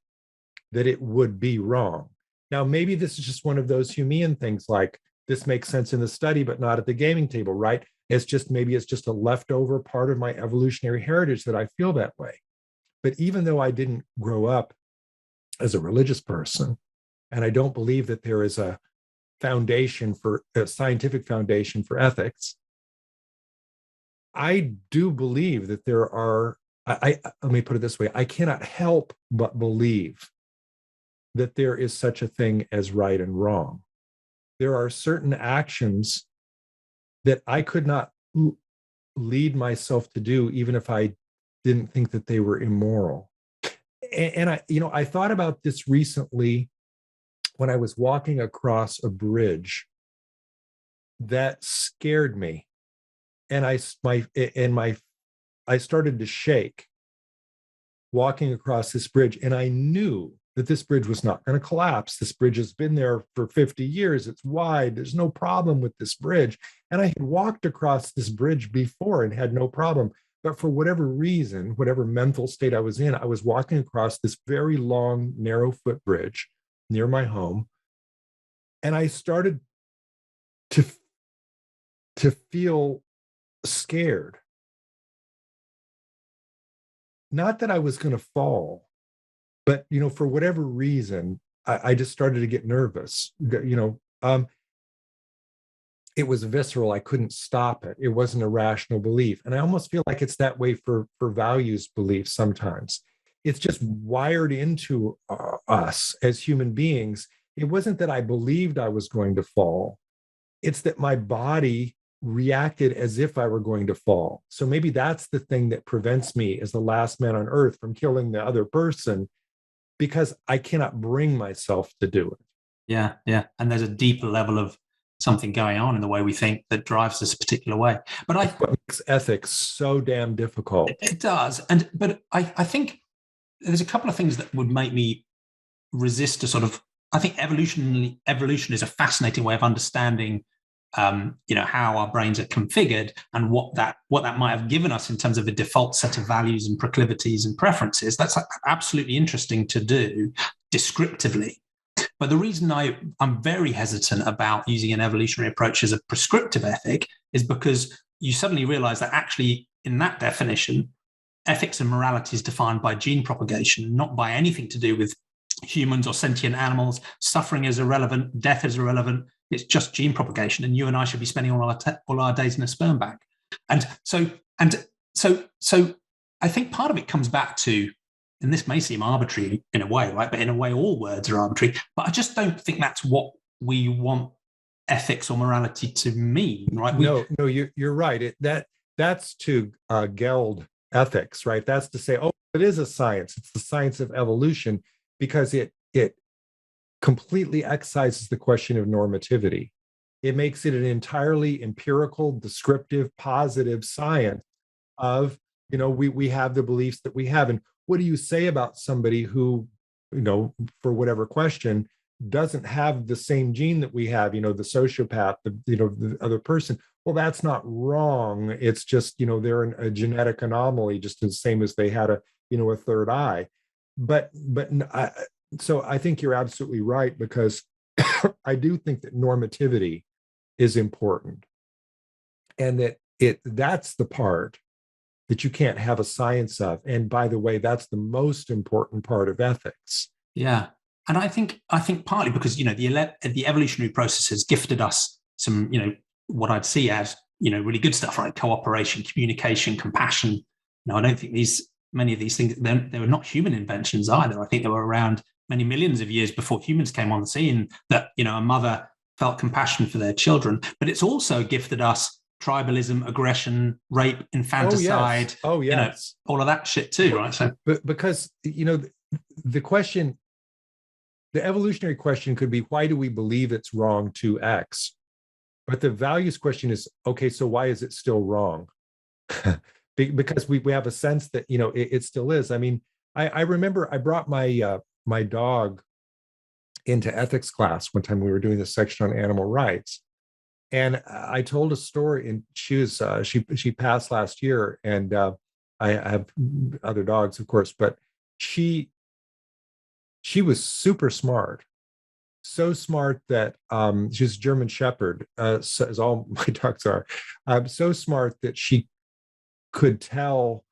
that it would be wrong. Now, maybe this is just one of those Humean things, like this makes sense in the study, but not at the gaming table, right? Maybe it's just a leftover part of my evolutionary heritage that I feel that way. But even though I didn't grow up as a religious person, and I don't believe that there is a scientific foundation for ethics, I do believe that there are, let me put it this way, I cannot help but believe that there is such a thing as right and wrong. There are certain actions that I could not lead myself to do, even if I didn't think that they were immoral. And I thought about this recently when I was walking across a bridge that scared me. And I started to shake walking across this bridge. And I knew that this bridge was not going to collapse. This bridge has been there for 50 years. It's wide. There's no problem with this bridge. And I had walked across this bridge before and had no problem. But for whatever reason, whatever mental state I was in, I was walking across this very long, narrow footbridge near my home. And I started to feel scared. Not that I was going to fall, but, for whatever reason, I just started to get nervous. It was visceral. I couldn't stop it. It wasn't a rational belief. And I almost feel like it's that way for values beliefs sometimes. It's just wired into us as human beings. It wasn't that I believed I was going to fall. It's that my body reacted as if I were going to fall. So maybe that's the thing that prevents me as the last man on earth from killing the other person, because I cannot bring myself to do it. Yeah, yeah. And there's a deeper level of something going on in the way we think that drives us a particular way. But That's what makes ethics so damn difficult. It does. But I think there's a couple of things that would make me resist a sort of, I think evolution is a fascinating way of understanding how our brains are configured and what that might have given us in terms of a default set of values and proclivities and preferences. That's absolutely interesting to do descriptively. But the reason I'm very hesitant about using an evolutionary approach as a prescriptive ethic is because you suddenly realize that actually in that definition, ethics and morality is defined by gene propagation, not by anything to do with humans or sentient animals. Suffering is irrelevant, death is irrelevant. It's just gene propagation, and you and I should be spending all our days in a sperm bank. And so I think part of it comes back to, and this may seem arbitrary in a way, right? But in a way, all words are arbitrary. But I just don't think that's what we want ethics or morality to mean, right? No, you're right. That's to geld ethics, right? That's to say, it is a science. It's the science of evolution, because it completely excises the question of normativity. It makes it an entirely empirical, descriptive, positive science of, we have the beliefs that we have. And what do you say about somebody who, for whatever question, doesn't have the same gene that we have, the sociopath, the other person? Well, that's not wrong. It's just, they're a genetic anomaly, just the same as they had a third eye. So I think you're absolutely right, because I do think that normativity is important, and that that's the part that you can't have a science of. And by the way, that's the most important part of ethics. Yeah. And I think partly because, the evolutionary process has gifted us some, what I'd see as, really good stuff, right? Cooperation, communication, compassion. I don't think many of these things, they were not human inventions either. I think they were around many millions of years before humans came on the scene, that, a mother felt compassion for their children. But it's also gifted us tribalism, aggression, rape, infanticide, all of that shit too, right? So, but because, the question, the evolutionary question could be, why do we believe it's wrong to X? But the values question is, okay, so why is it still wrong? Because we have a sense that, it still is. I mean, I remember I brought my dog into ethics class one time. We were doing this section on animal rights, and I told a story, and she passed last year, and I have other dogs, of course, but she was super smart, so smart that she's a German Shepherd, as all my dogs are, so smart that she could tell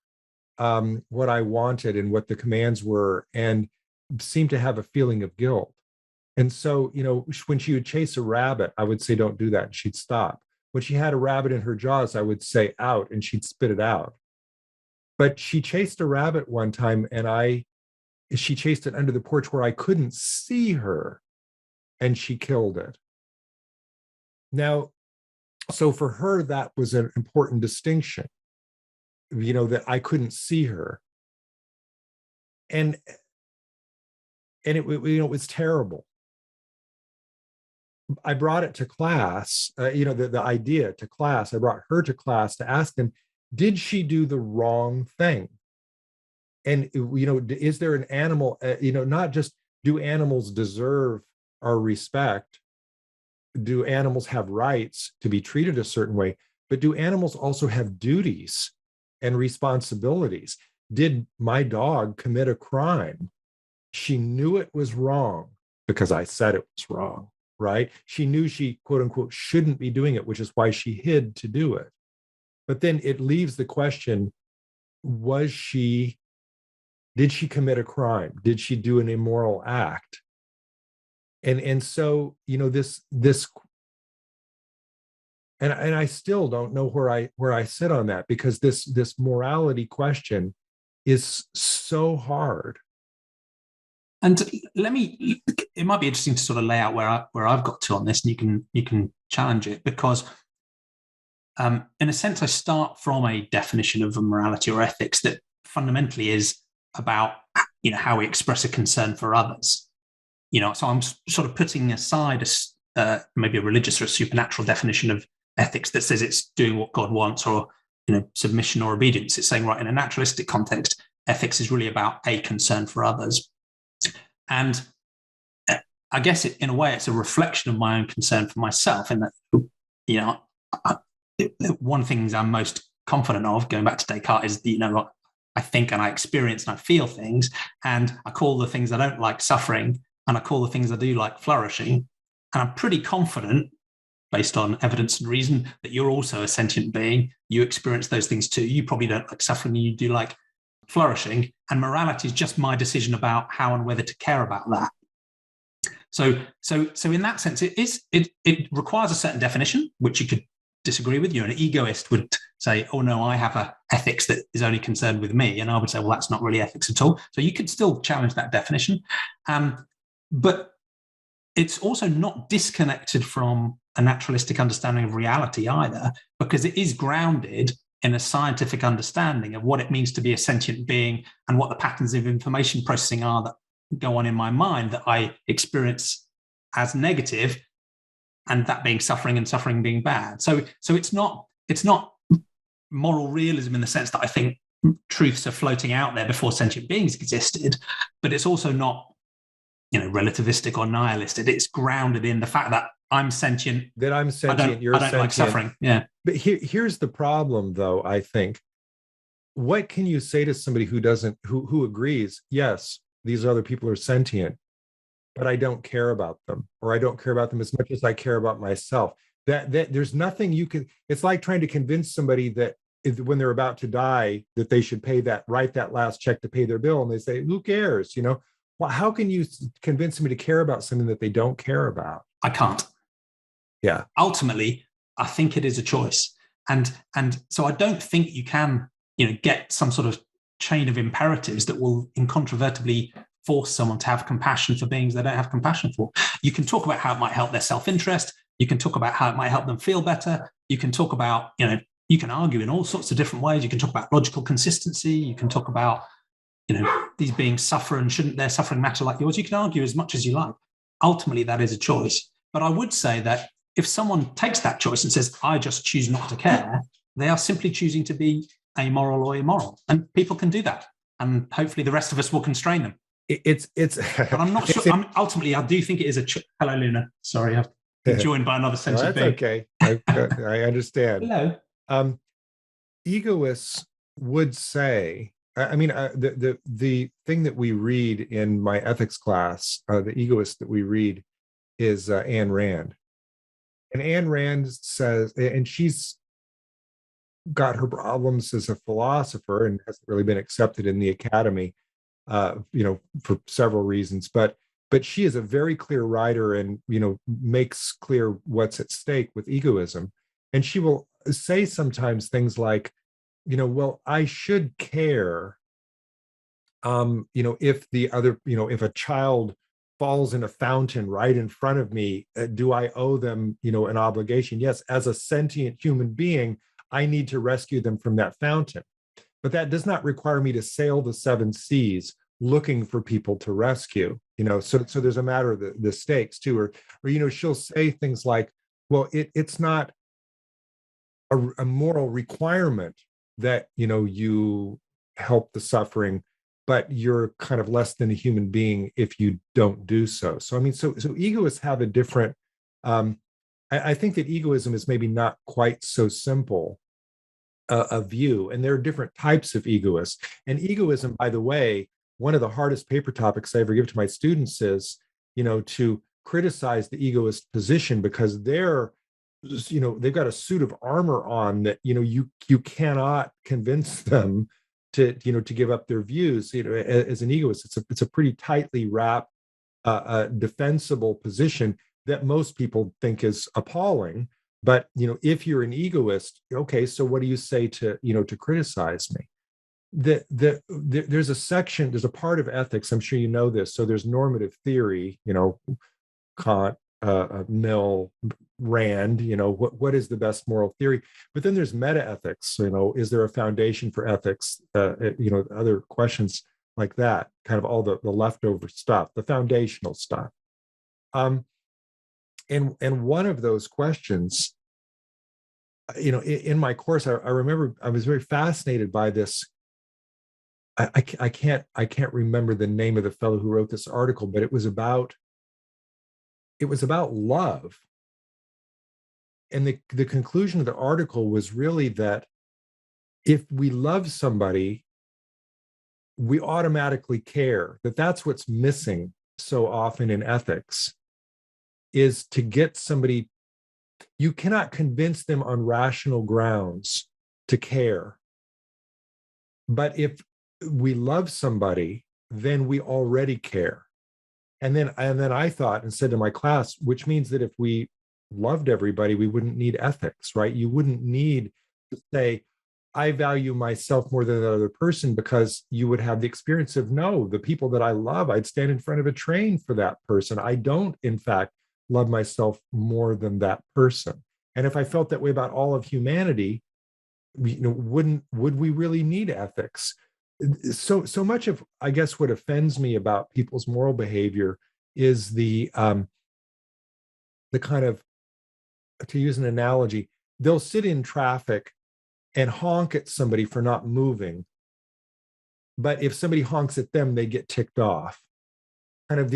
what I wanted and what the commands were, and seemed to have a feeling of guilt. And so, when she would chase a rabbit, I would say, don't do that, and she'd stop. When she had a rabbit in her jaws, I would say, out, and she'd spit it out. But she chased a rabbit one time, and she chased it under the porch where I couldn't see her, and she killed it. Now, so for her, that was an important distinction, that I couldn't see her. And it was terrible. I brought it to class, the idea to class. I brought her to class to ask them, did she do the wrong thing? And, is there an animal, not just do animals deserve our respect? Do animals have rights to be treated a certain way? But do animals also have duties and responsibilities? Did my dog commit a crime? She knew it was wrong because I said it was wrong, right? She knew she, quote unquote, shouldn't be doing it, which is why she hid to do it. But then it leaves the question, did she commit a crime? Did she do an immoral act? And so, this and I still don't know where I sit on that, because this morality question is so hard. And it might be interesting to sort of lay out where I've got to on this, and you can challenge it, because in a sense, I start from a definition of morality or ethics that fundamentally is about how we express a concern for others. So I'm sort of putting aside maybe a religious or a supernatural definition of ethics that says it's doing what God wants, or submission or obedience. It's saying, right, in a naturalistic context, ethics is really about a concern for others. And I guess in a way, it's a reflection of my own concern for myself, in that, one of the things I'm most confident of, going back to Descartes, is that, I think and I experience and I feel things, and I call the things I don't like suffering, and I call the things I do like flourishing. And I'm pretty confident, based on evidence and reason, that you're also a sentient being. You experience those things too. You probably don't like suffering, you do like flourishing. And morality is just my decision about how and whether to care about that. So in that sense, it requires a certain definition, which you could disagree with. An egoist would say, oh no, I have a ethics that is only concerned with me. And I would say, well, that's not really ethics at all. So you could still challenge that definition. But it's also not disconnected from a naturalistic understanding of reality either, because it is grounded in a scientific understanding of what it means to be a sentient being, and what the patterns of information processing are that go on in my mind that I experience as negative, and that being suffering and suffering being bad. So it's not moral realism in the sense that I think truths are floating out there before sentient beings existed, but it's also not relativistic or nihilistic. It's grounded in the fact that I'm sentient. That I'm sentient, you're sentient. Like suffering. Yeah. But here's the problem, though, I think. What can you say to somebody who agrees, yes, these other people are sentient, but I don't care about them, or I don't care about them as much as I care about myself? That there's nothing you can. It's like trying to convince somebody that when they're about to die, that they should write that last check to pay their bill, and they say, who cares? Well, how can you convince somebody to care about something that they don't care about? I can't. Yeah. Ultimately, I think it is a choice. And so I don't think you can, get some sort of chain of imperatives that will incontrovertibly force someone to have compassion for beings they don't have compassion for. You can talk about how it might help their self-interest. You can talk about how it might help them feel better. You can talk about, you can argue in all sorts of different ways. You can talk about logical consistency. You can talk about, these beings suffer, and shouldn't their suffering matter like yours? You can argue as much as you like. Ultimately, that is a choice. But I would say that if someone takes that choice and says, I just choose not to care, they are simply choosing to be amoral or immoral. And people can do that. And hopefully the rest of us will constrain them. But I'm not sure. Ultimately, I do think it is a hello, Luna. Sorry, I've been joined by another sentient being. Okay. I understand. Hello. Egoists would say, the thing that we read in my ethics class, the egoist that we read is Ayn Rand. And Ayn Rand says, and she's got her problems as a philosopher and hasn't really been accepted in the academy, for several reasons. But she is a very clear writer, and makes clear what's at stake with egoism. And she will say sometimes things like, well, I should care, if the other, if a child falls in a fountain right in front of me, do I owe them, an obligation? Yes, as a sentient human being, I need to rescue them from that fountain. But that does not require me to sail the seven seas looking for people to rescue, so there's a matter of the stakes too. Or she'll say things like, well, it's not a moral requirement that, you help the suffering but you're kind of less than a human being if you don't do so. So I mean, so egoists have a different. I think that egoism is maybe not quite so simple a view, and there are different types of egoists. And egoism, by the way, one of the hardest paper topics I ever give to my students is, to criticize the egoist position, because they've got a suit of armor on that, you cannot convince them to give up their views. As an egoist, it's a pretty tightly wrapped, defensible position that most people think is appalling. But if you're an egoist, okay, so what do you say to criticize me? There's a part of ethics, I'm sure you know this. So there's normative theory, Kant, Mill, Rand, what is the best moral theory? But then there's metaethics, is there a foundation for ethics? Other questions like that, kind of all the leftover stuff, the foundational stuff. And one of those questions, in my course, I remember I was very fascinated by this. I can't remember the name of the fellow who wrote this article, but it was about love. And the conclusion of the article was really that if we love somebody, we automatically care. That's what's missing so often in ethics, is to get somebody, you cannot convince them on rational grounds to care. But if we love somebody, then we already care. And then I thought and said to my class, which means that if we loved everybody, we wouldn't need ethics, right? You wouldn't need to say, I value myself more than the other person, because you would have the experience of, no, the people that I love, I'd stand in front of a train for that person. I don't, in fact, love myself more than that person. And if I felt that way about all of humanity, would we really need ethics? So much of, I guess, what offends me about people's moral behavior is the kind of, to use an analogy, they'll sit in traffic and honk at somebody for not moving, but if somebody honks at them, they get ticked off. Kind of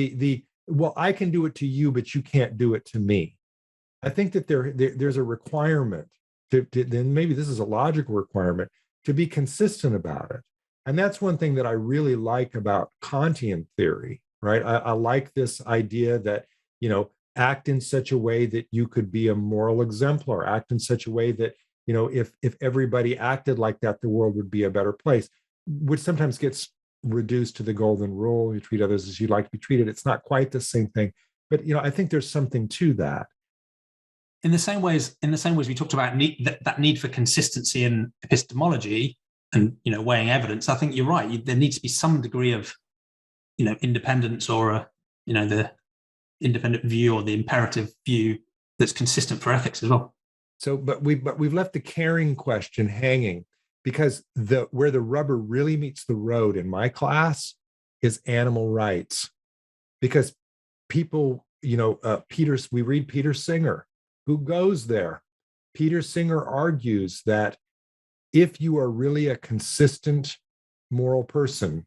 well, I can do it to you, but you can't do it to me. I think that there's a requirement to then maybe this is a logical requirement, to be consistent about it. And that's one thing that I really like about Kantian theory, right? I like this idea that, act in such a way that you could be a moral exemplar, act in such a way that, if everybody acted like that, the world would be a better place, which sometimes gets reduced to the golden rule. You treat others as you'd like to be treated. It's not quite the same thing, but I think there's something to that. In the same ways we talked about that need for consistency in epistemology and weighing evidence. I think you're right. There needs to be some degree of independence, or the independent view or the imperative view that's consistent for ethics as well. So, but we've left the caring question hanging, because where the rubber really meets the road in my class is animal rights. Because people, we read Peter Singer, who goes there. Peter Singer argues that if you are really a consistent moral person,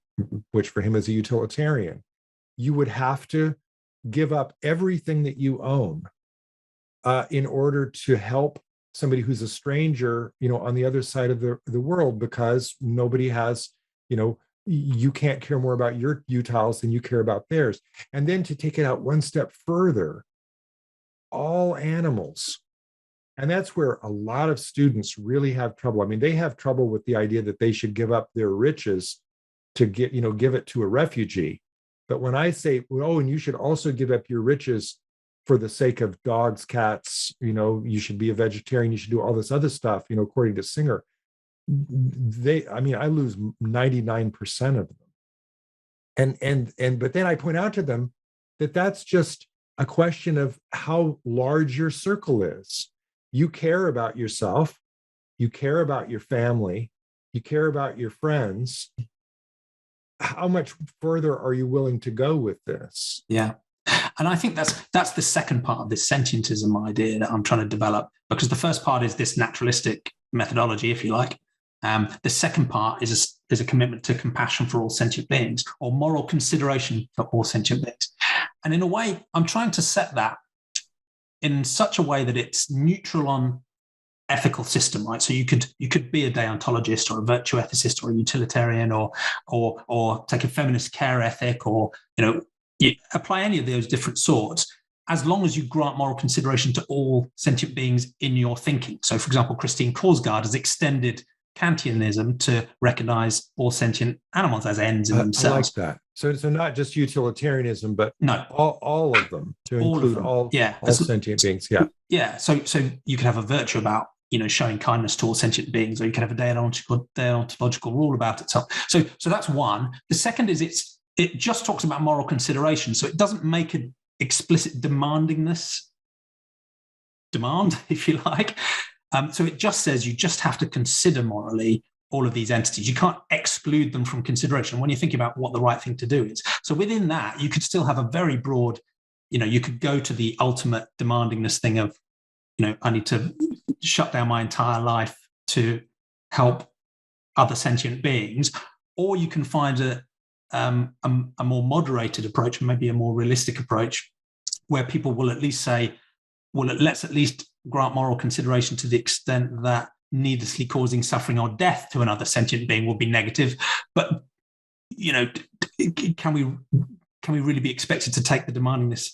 which for him is a utilitarian, you would have to give up everything that you own in order to help somebody who's a stranger, on the other side of the world, because nobody has, you can't care more about your utils than you care about theirs. And then to take it out one step further, all animals. And that's where a lot of students really have trouble. I mean, they have trouble with the idea that they should give up their riches to give it to a refugee. But when I say, and you should also give up your riches for the sake of dogs, cats, you should be a vegetarian, you should do all this other stuff, according to Singer, I lose 99% of them. But then I point out to them that that's just a question of how large your circle is. You care about yourself, you care about your family, you care about your friends. How much further are you willing to go with this? Yeah. And I think that's the second part of this sentientism idea that I'm trying to develop, because the first part is this naturalistic methodology, if you like. The second part is is a commitment to compassion for all sentient beings, or moral consideration for all sentient beings. And in a way, I'm trying to set that in such a way that it's neutral on ethical system, right? So you could be a deontologist or a virtue ethicist or a utilitarian or take a feminist care ethic, or you apply any of those different sorts, as long as you grant moral consideration to all sentient beings in your thinking. So, for example, Christine Korsgaard has extended Kantianism to recognize all sentient animals as ends in themselves. I like that. So not just utilitarianism, but no, all of them, to all include all sentient beings. Yeah. Yeah. So you could have a virtue about showing kindness to all sentient beings, or you could have a deontological rule about itself. So that's one. The second is it just talks about moral consideration. So it doesn't make an explicit demand, if you like. So it just says you just have to consider morally all of these entities. You can't exclude them from consideration when you're thinking about what the right thing to do is. So within that, you could still have a very broad, you could go to the ultimate demandingness thing of, I need to shut down my entire life to help other sentient beings, or you can find a more moderated approach, maybe a more realistic approach, where people will at least say, well, let's at least grant moral consideration to the extent that needlessly causing suffering or death to another sentient being will be negative. But, can we really be expected to take the demandingness,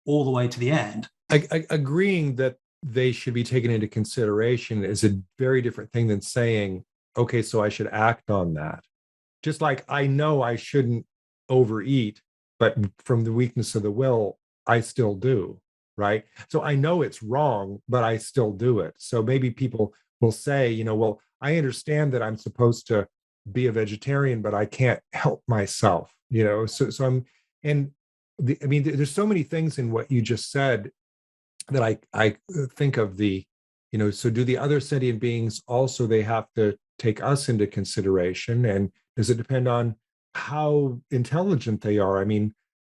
all the way to the end? Agreeing that they should be taken into consideration is a very different thing than saying, okay, so I should act on that. Just like I know I shouldn't overeat, but from the weakness of the will, I still do, right? So I know it's wrong, but I still do it. So maybe people will say, well, I understand that I'm supposed to be a vegetarian, but I can't help myself, So I'm, there's so many things in what you just said that I think of so do the other sentient beings also, they have to take us into consideration? And does it depend on how intelligent they are?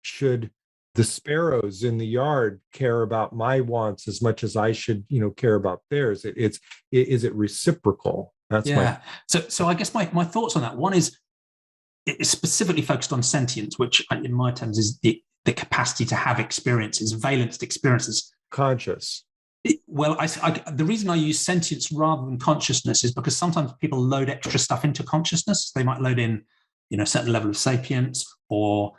Should the sparrows in the yard care about my wants as much as I should, care about theirs? Is it reciprocal? That's So I guess my thoughts on that. One is, it's specifically focused on sentience, which in my terms is the capacity to have experiences, valenced experiences. Conscious. Well, the reason I use sentience rather than consciousness is because sometimes people load extra stuff into consciousness. They might load in, a certain level of sapience or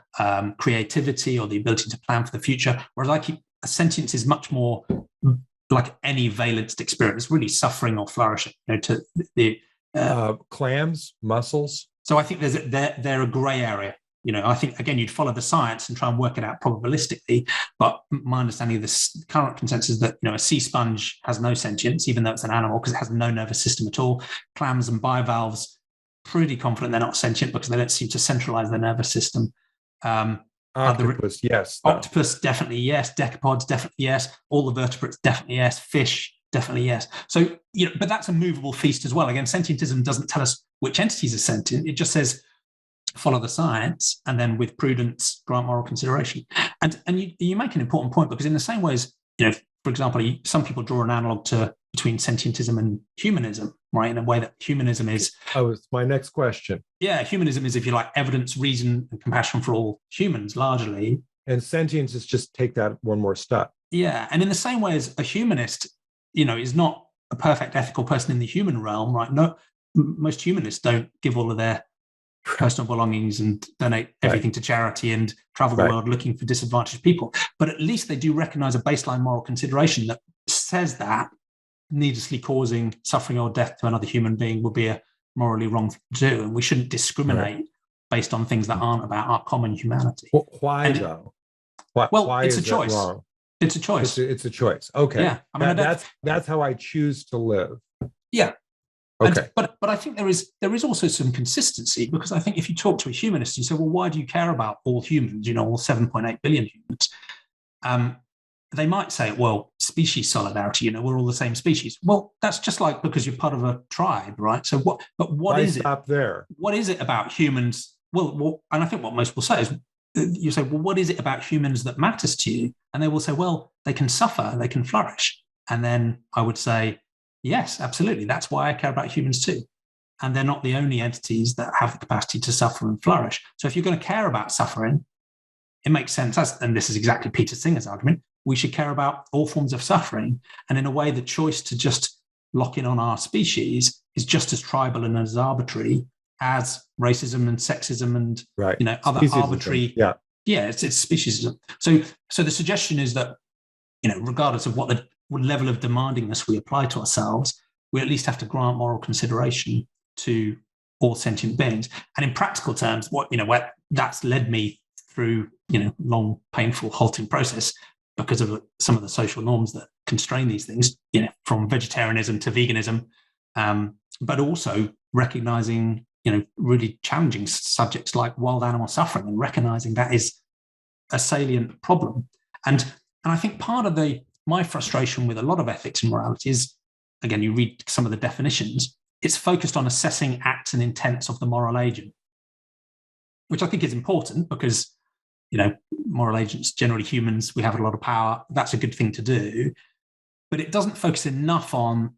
creativity or the ability to plan for the future. Whereas sentience is much more like any valenced experience, really suffering or flourishing. To the clams, mussels. So I think they're a grey area. I think, again, you'd follow the science and try and work it out probabilistically. But my understanding of the current consensus is that, a sea sponge has no sentience, even though it's an animal, because it has no nervous system at all. Clams and bivalves, pretty confident they're not sentient because they don't seem to centralize their nervous system. Octopus, yes. Octopus, definitely yes. Decapods, definitely yes. All the vertebrates, definitely yes. Fish, definitely yes. So, but that's a movable feast as well. Again, sentientism doesn't tell us which entities are sentient. It just says, follow the science, and then with prudence, grant moral consideration. And you make an important point, because in the same way as, for example, some people draw an analog between sentientism and humanism, right? In a way that humanism is... Oh, it's my next question. Yeah, humanism is, if you like, evidence, reason, and compassion for all humans, largely. And sentience is just take that one more step. Yeah, and in the same way as a humanist, is not a perfect ethical person in the human realm, right? No, most humanists don't give all of their personal belongings and donate everything to charity and travel the world looking for disadvantaged people. But at least they do recognize a baseline moral consideration that says that needlessly causing suffering or death to another human being would be a morally wrong thing to do. And we shouldn't discriminate based on things that aren't about our common humanity. Well, why though? Why it's is a choice. That wrong? It's a choice. It's a choice. Okay. Yeah. That's how I choose to live. Yeah. Okay. But I think there is also some consistency, because I think if you talk to a humanist, you say, well, why do you care about all humans, all 7.8 billion humans? They might say, well, species solidarity, we're all the same species. Well, that's just like because you're part of a tribe, right? So what why is it? Stop there. What is it about humans? Well, and I think what most will say is, you say, well, what is it about humans that matters to you? And they will say, well, they can suffer, they can flourish. And then I would say, yes, absolutely. That's why I care about humans too. and they're not the only entities that have the capacity to suffer and flourish. So if you're going to care about suffering, it makes sense, and this is exactly Peter Singer's argument, we should care about all forms of suffering. And in a way, the choice to just lock in on our species is just as tribal and as arbitrary as racism and sexism and other speciesism. arbitrary. It's speciesism. So the suggestion is that, regardless of what level of demandingness we apply to ourselves, we at least have to grant moral consideration to all sentient beings. And in practical terms, where that's led me through long, painful, halting process because of some of the social norms that constrain these things, from vegetarianism to veganism, but also recognizing really challenging subjects like wild animal suffering and recognizing that is a salient problem. And I think part of my frustration with a lot of ethics and morality is, again, you read some of the definitions, it's focused on assessing acts and intents of the moral agent, which I think is important because, moral agents, generally humans, we have a lot of power. That's a good thing to do. But it doesn't focus enough on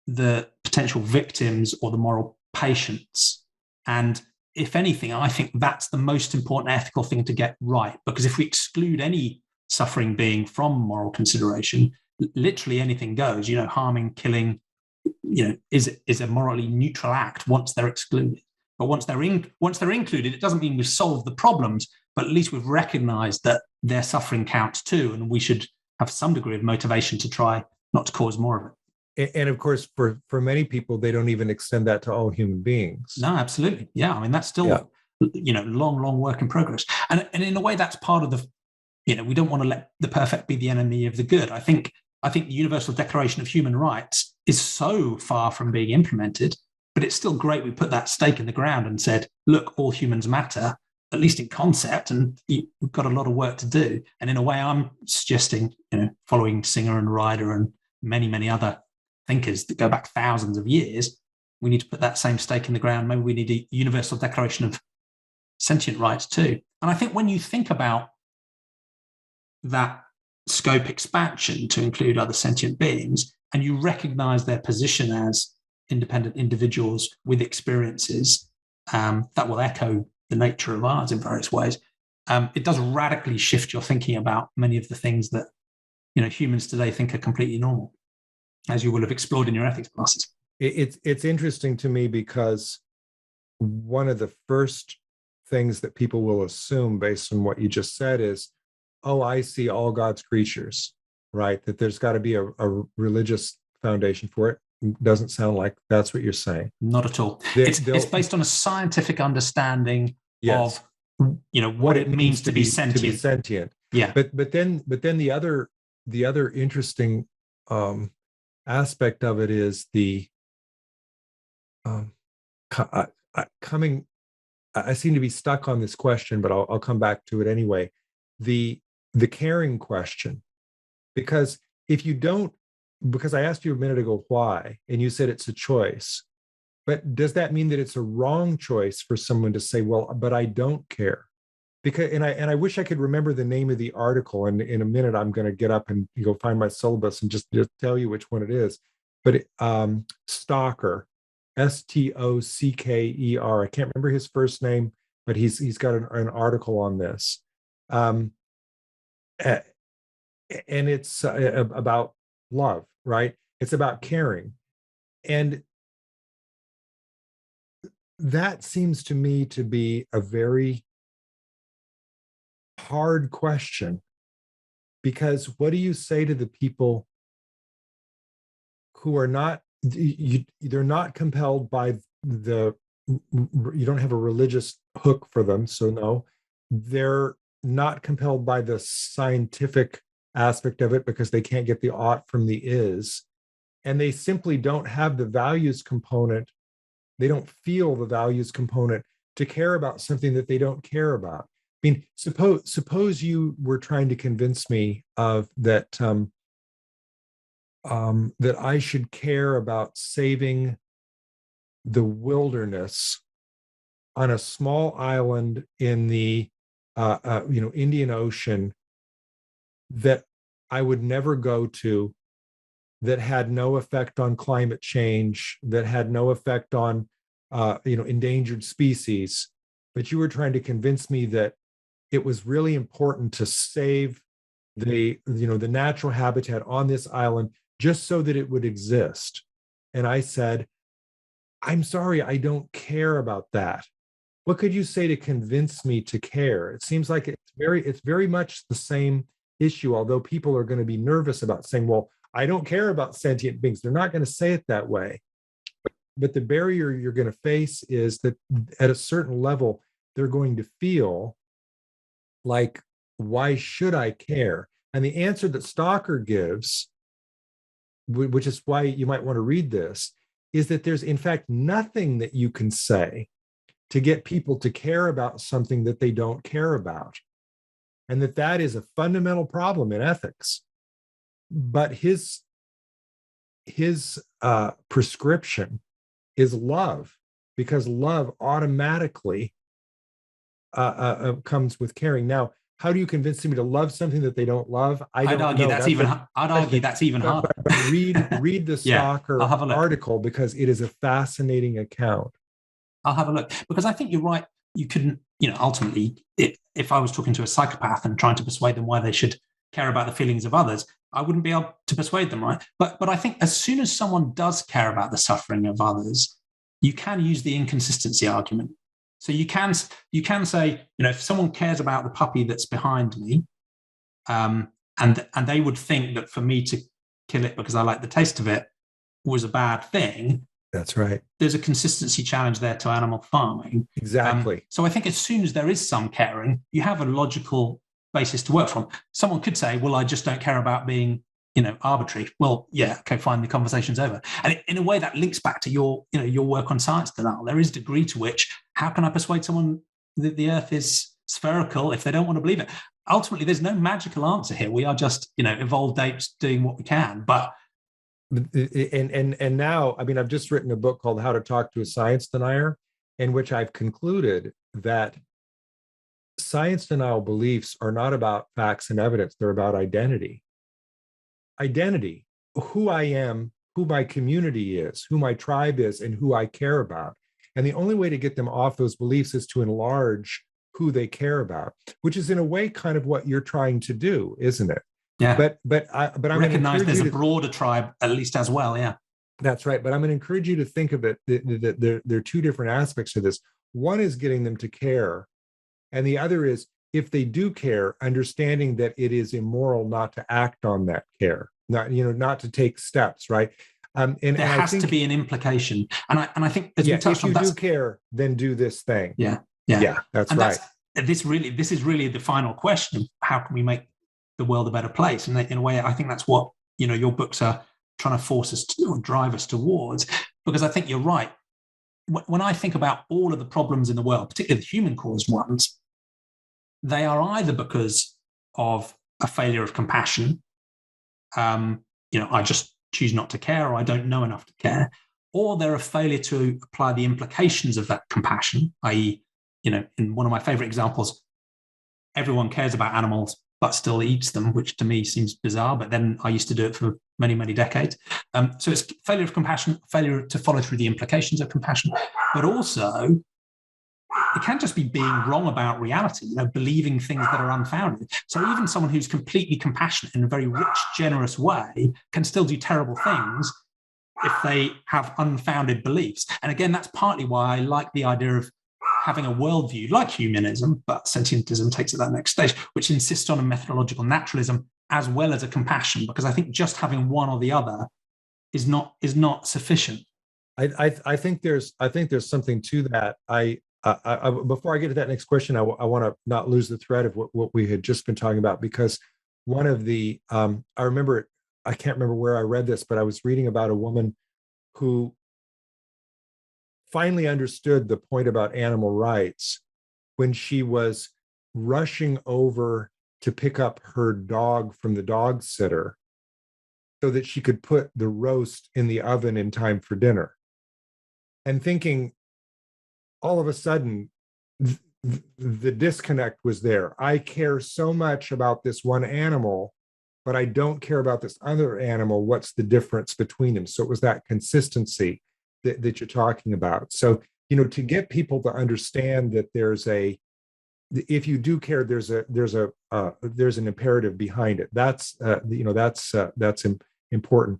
the potential victims or the moral patients. And if anything, I think that's the most important ethical thing to get right. Because if we exclude any suffering being from moral consideration, literally anything goes. Harming, killing, is a morally neutral act once they're excluded. But once they're included, it doesn't mean we've solved the problems, but at least we've recognized that their suffering counts too, and we should have some degree of motivation to try not to cause more of it. And of course, for many people, they don't even extend that to all human beings. No, absolutely. Yeah, I mean, that's still, long work in progress. And in a way, that's part of the, we don't want to let the perfect be the enemy of the good. I think the Universal Declaration of Human Rights is so far from being implemented, but it's still great we put that stake in the ground and said, look, all humans matter, at least in concept, and we've got a lot of work to do. And in a way, I'm suggesting, following Singer and Ryder and many, many other thinkers that go back thousands of years, we need to put that same stake in the ground. Maybe we need a Universal Declaration of Sentient Rights too. And I think when you think about that scope expansion to include other sentient beings, and you recognize their position as independent individuals with experiences that will echo the nature of ours in various ways, it does radically shift your thinking about many of the things that humans today think are completely normal, as you will have explored in your ethics classes. It's interesting to me because one of the first things that people will assume based on what you just said is, oh, I see all God's creatures, right? That there's got to be a religious foundation for it. Doesn't sound like that's what you're saying. Not at all. It's based on a scientific understanding of what it means to be sentient. To be sentient. Yeah. But then the other interesting aspect of it is the coming. I seem to be stuck on this question, but I'll come back to it anyway. The caring question, because if you don't, because I asked you a minute ago why, and you said it's a choice, but does that mean that it's a wrong choice for someone to say, well, but I don't care? Because and I wish I could remember the name of the article, and in a minute I'm going to get up and go find my syllabus and just tell you which one it is. But Stocker, Stocker. I can't remember his first name, but he's got an article on this, and it's about love, right? It's about caring, and that seems to me to be a very hard question, because what do you say to the people who are not, they're not compelled by you don't have a religious hook for them, so no, they're not compelled by the scientific aspect of it because they can't get the ought from the is, and they simply don't have the values component, they don't feel the values component to care about something that they don't care about. I mean, suppose you were trying to convince me of that that I should care about saving the wilderness on a small island in the Indian Ocean that I would never go to, that had no effect on climate change, that had no effect on endangered species, but you were trying to convince me that it was really important to save the natural habitat on this island just so that it would exist. And I said, I'm sorry, I don't care about that. What could you say to convince me to care? It seems like it's very much the same issue, although people are going to be nervous about saying, well, I don't care about sentient beings. They're not going to say it that way. But the barrier you're going to face is that at a certain level, they're going to feel like, why should I care? And the answer that Stalker gives, which is why you might want to read this, is that there's in fact nothing that you can say to get people to care about something that they don't care about. And that is a fundamental problem in ethics. But his prescription is love, because love automatically comes with caring. Now, how do you convince somebody to love something that they don't love? I'd argue that's even harder. But read the Stalker article, because it is a fascinating account. I'll have a look, because I think you're right. You couldn't, ultimately, if I was talking to a psychopath and trying to persuade them why they should care about the feelings of others, I wouldn't be able to persuade them, right? But I think as soon as someone does care about the suffering of others, you can use the inconsistency argument. So you can say, if someone cares about the puppy that's behind me, and they would think that for me to kill it because I like the taste of it was a bad thing. That's right. There's a consistency challenge there to animal farming. Exactly. So I think as soon as there is some caring, you have a logical basis to work from. Someone could say, well, I just don't care about being, arbitrary. Well, yeah, okay, fine, the conversation's over. And in a way that links back to your work on science denial. There is a degree to which, how can I persuade someone that the earth is spherical if they don't want to believe it? Ultimately, there's no magical answer here. We are just, evolved apes doing what we can. But and now, I've just written a book called How to Talk to a Science Denier, in which I've concluded that science denial beliefs are not about facts and evidence. They're about identity. Identity, who I am, who my community is, who my tribe is, and who I care about. And the only way to get them off those beliefs is to enlarge who they care about, which is in a way kind of what you're trying to do, isn't it? Yeah. But I'm recognize there's a broader tribe at least as well. Yeah. That's right. But I'm going to encourage you to think of it that there are two different aspects to this. One is getting them to care, and the other is, if they do care, understanding that it is immoral not to act on that care, not to take steps, right? There has to be an implication, and I think if you do care, then do this thing. Yeah, that's right. This is really the final question: how can we make the world a better place? And in a way, I think that's what your books are trying to force us to, or drive us towards. Because I think you're right. When I think about all of the problems in the world, particularly the human-caused ones, they are either because of a failure of compassion. I just choose not to care, or I don't know enough to care, or they're a failure to apply the implications of that compassion, i.e., in one of my favorite examples, everyone cares about animals but still eats them, which to me seems bizarre, but then I used to do it for many, many decades. So it's failure of compassion, failure to follow through the implications of compassion, but also it can't just be being wrong about reality, believing things that are unfounded. So even someone who's completely compassionate in a very rich, generous way can still do terrible things if they have unfounded beliefs. And again, that's partly why I like the idea of having a worldview like humanism, but sentientism takes it that next stage, which insists on a methodological naturalism as well as a compassion, because I think just having one or the other is not sufficient. I think there's something to that. Before I get to that next question, I want to not lose the thread of what we had just been talking about, because one of the I can't remember where I read this, but I was reading about a woman who finally understood the point about animal rights when she was rushing over to pick up her dog from the dog sitter so that she could put the roast in the oven in time for dinner, and thinking, all of a sudden, the disconnect was there. I care so much about this one animal, but I don't care about this other animal. What's the difference between them? So it was that consistency that you're talking about. So to get people to understand that if you do care, there's an imperative behind it. That's important.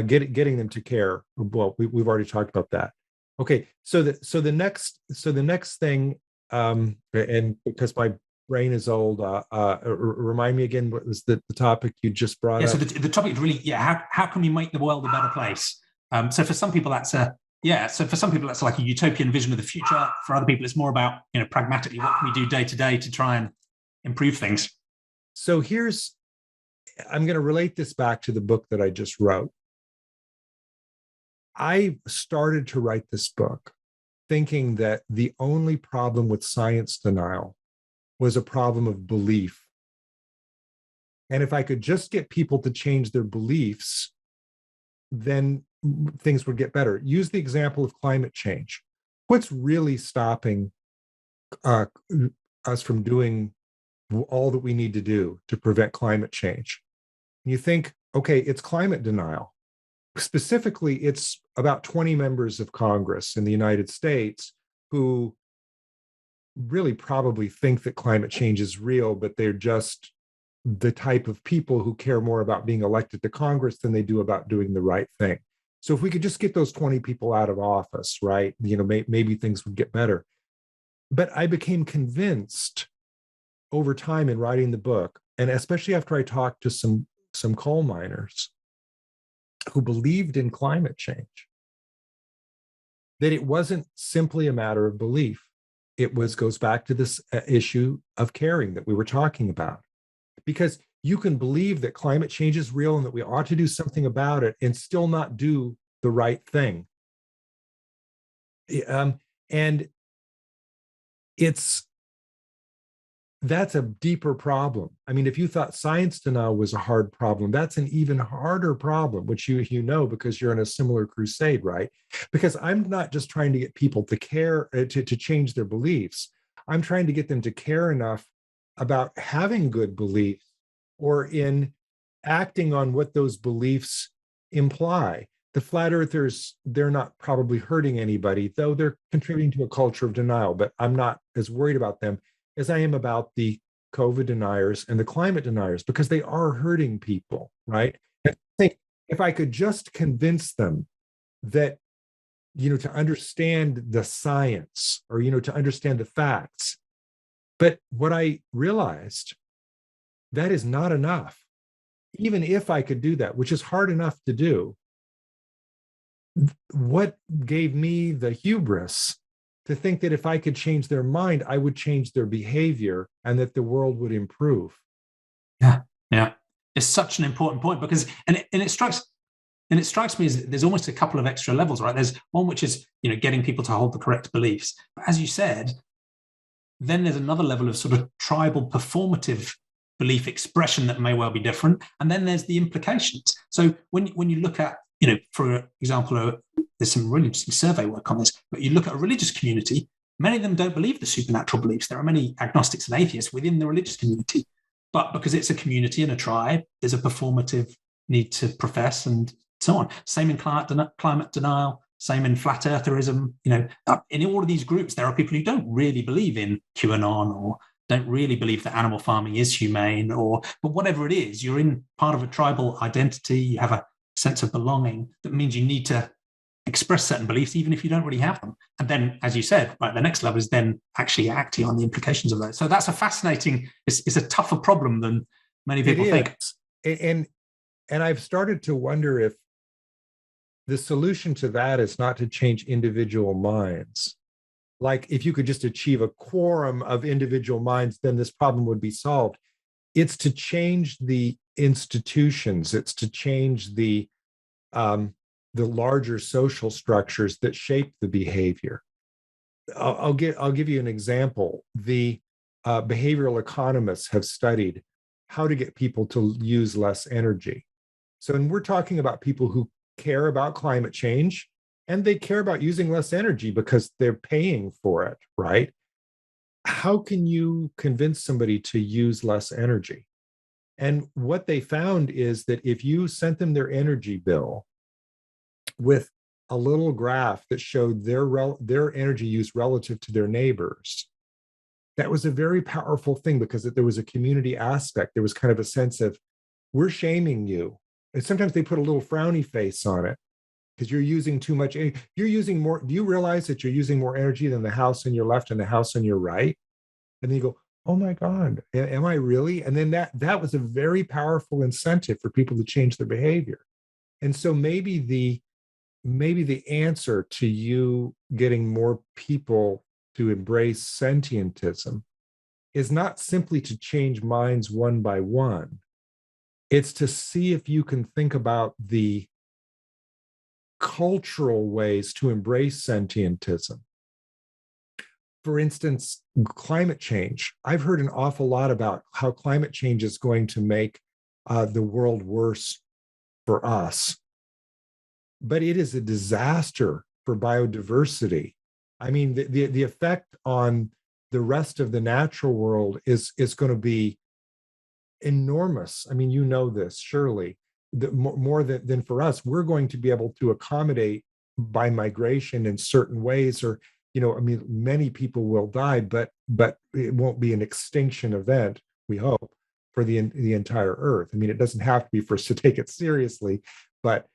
Getting them to care. Well, we've already talked about that. Okay, so the next thing, and because my brain is old, remind me again, what was the topic you just brought up? So the topic is really, how can we make the world a better place? So for some people that's like a utopian vision of the future. For other people, it's more about, pragmatically, what can we do day to day to try and improve things? So I'm going to relate this back to the book that I just wrote. I started to write this book thinking that the only problem with science denial was a problem of belief. And if I could just get people to change their beliefs, then things would get better. Use the example of climate change. What's really stopping us from doing all that we need to do to prevent climate change? You think, okay, it's climate denial. Specifically, it's about 20 members of Congress in the United States who really probably think that climate change is real, but they're just the type of people who care more about being elected to Congress than they do about doing the right thing. So if we could just get those 20 people out of office, right, maybe things would get better. But I became convinced over time in writing the book, and especially after I talked to some coal miners who believed in climate change, that it wasn't simply a matter of belief. It goes back to this issue of caring that we were talking about. Because you can believe that climate change is real and that we ought to do something about it and still not do the right thing. And that's a deeper problem. I mean, if you thought science denial was a hard problem, that's an even harder problem, which you know because you're in a similar crusade, right? Because I'm not just trying to get people to care, to change their beliefs. I'm trying to get them to care enough about having good beliefs or in acting on what those beliefs imply. The flat earthers, they're not probably hurting anybody, though they're contributing to a culture of denial, but I'm not as worried about them as I am about the COVID deniers and the climate deniers, because they are hurting people, right? I think if I could just convince them that, to understand the science or, to understand the facts. But what I realized, that is not enough. Even if I could do that, which is hard enough to do, what gave me the hubris to think that if I could change their mind, I would change their behavior and that the world would improve? Yeah. It's such an important point because, it strikes me as there's almost a couple of extra levels, right? There's one which is, getting people to hold the correct beliefs. But as you said, then there's another level of sort of tribal performative belief expression that may well be different. And then there's the implications. So when you look at, for example, there's some really interesting survey work on this, but you look at a religious community, many of them don't believe the supernatural beliefs. There are many agnostics and atheists within the religious community, but because it's a community and a tribe, there's a performative need to profess and so on. Same in climate denial, same in flat eartherism. In all of these groups, there are people who don't really believe in QAnon or don't really believe that animal farming is humane, but whatever it is, you're in part of a tribal identity, you have a sense of belonging that means you need to express certain beliefs, even if you don't really have them. And then, as you said, right, the next level is then actually acting on the implications of those. So that's a fascinating, it's a tougher problem than many people think. And I've started to wonder if the solution to that is not to change individual minds. Like if you could just achieve a quorum of individual minds, then this problem would be solved. It's to change the institutions. It's to change the larger social structures that shape the behavior. I'll give you an example. The behavioral economists have studied how to get people to use less energy. So, and we're talking about people who care about climate change and they care about using less energy because they're paying for it, right? How can you convince somebody to use less energy? And what they found is that if you sent them their energy bill with a little graph that showed their energy use relative to their neighbors. That was a very powerful thing because there was a community aspect. There was kind of a sense of, we're shaming you. And sometimes they put a little frowny face on it because you're using too much. You're using more. Do you realize that you're using more energy than the house on your left and the house on your right? And then you go, oh my God, am I really? And then that was a very powerful incentive for people to change their behavior. And so maybe the answer to you getting more people to embrace sentientism is not simply to change minds one by one. It's to see if you can think about the cultural ways to embrace sentientism. For instance, climate change. I've heard an awful lot about how climate change is going to make the world worse for us. But it is a disaster for biodiversity. I mean, the effect on the rest of the natural world is going to be enormous. I mean, you know this, surely. More than for us, we're going to be able to accommodate by migration in certain ways, or I mean, many people will die, but it won't be an extinction event, we hope, for the entire Earth. I mean, it doesn't have to be for us to take it seriously, but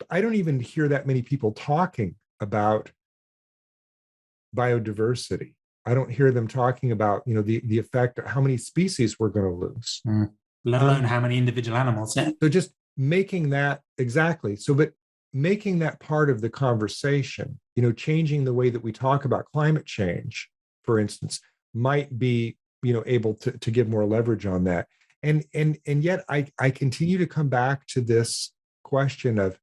I don't even hear that many people talking about biodiversity. I don't hear them talking about, the effect, how many species we're going to lose. Let alone how many individual animals. Yeah. So just making that, exactly. So, but making that part of the conversation, changing the way that we talk about climate change, for instance, might be, able to give more leverage on that. And yet I continue to come back to this question of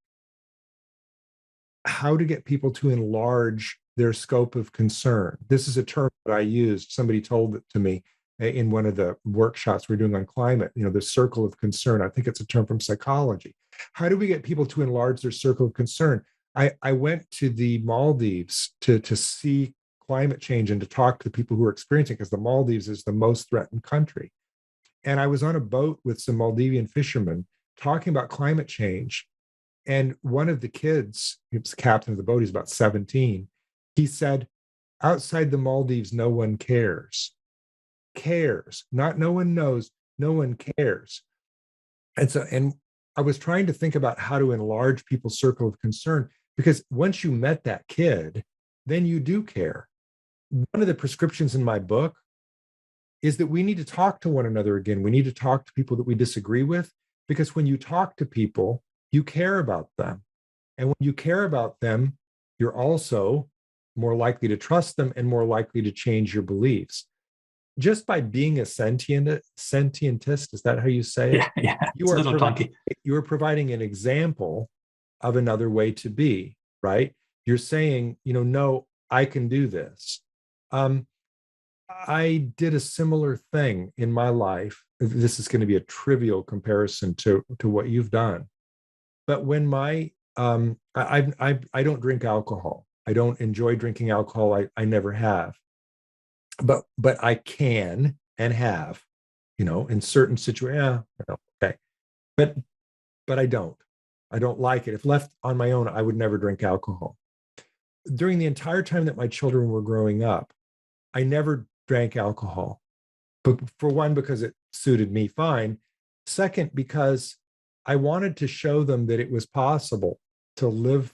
how to get people to enlarge their scope of concern. This is a term that I used. Somebody told it to me in one of the workshops we're doing on climate, the circle of concern. I think it's a term from psychology. How do we get people to enlarge their circle of concern? I went to the Maldives to see climate change and to talk to the people who are experiencing it, because the Maldives is the most threatened country. And I was on a boat with some Maldivian fishermen talking about climate change. And one of the kids, he was the captain of the boat, he's about 17, he said, outside the Maldives, no one cares. Cares, not no one knows, no one cares. And I was trying to think about how to enlarge people's circle of concern, because once you met that kid, then you do care. One of the prescriptions in my book is that we need to talk to one another again. We need to talk to people that we disagree with, because when you talk to people, you care about them. And when you care about them, you're also more likely to trust them and more likely to change your beliefs. Just by being a sentientist, is that how you say it? Yeah, you are providing an example of another way to be, right? You're saying, no, I can do this. I did a similar thing in my life. This is going to be a trivial comparison to what you've done. But when I don't drink alcohol. I don't enjoy drinking alcohol. I never have. But I can and have, in certain situations. Okay. But I don't like it. If left on my own, I would never drink alcohol. During the entire time that my children were growing up, I never drank alcohol. But for one, because it suited me fine. Second, because I wanted to show them that it was possible to live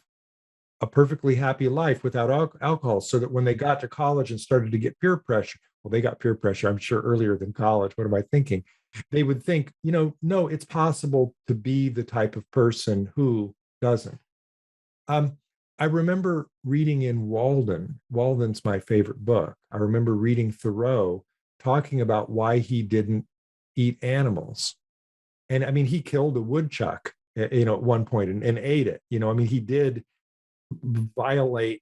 a perfectly happy life without alcohol, so that when they got to college and started to get peer pressure, well, they got peer pressure, I'm sure, earlier than college. What am I thinking? They would think, no, it's possible to be the type of person who doesn't. I remember reading in Walden's my favorite book. I remember reading Thoreau talking about why he didn't eat animals. And I mean, he killed a woodchuck, at one point and ate it. I mean, he did violate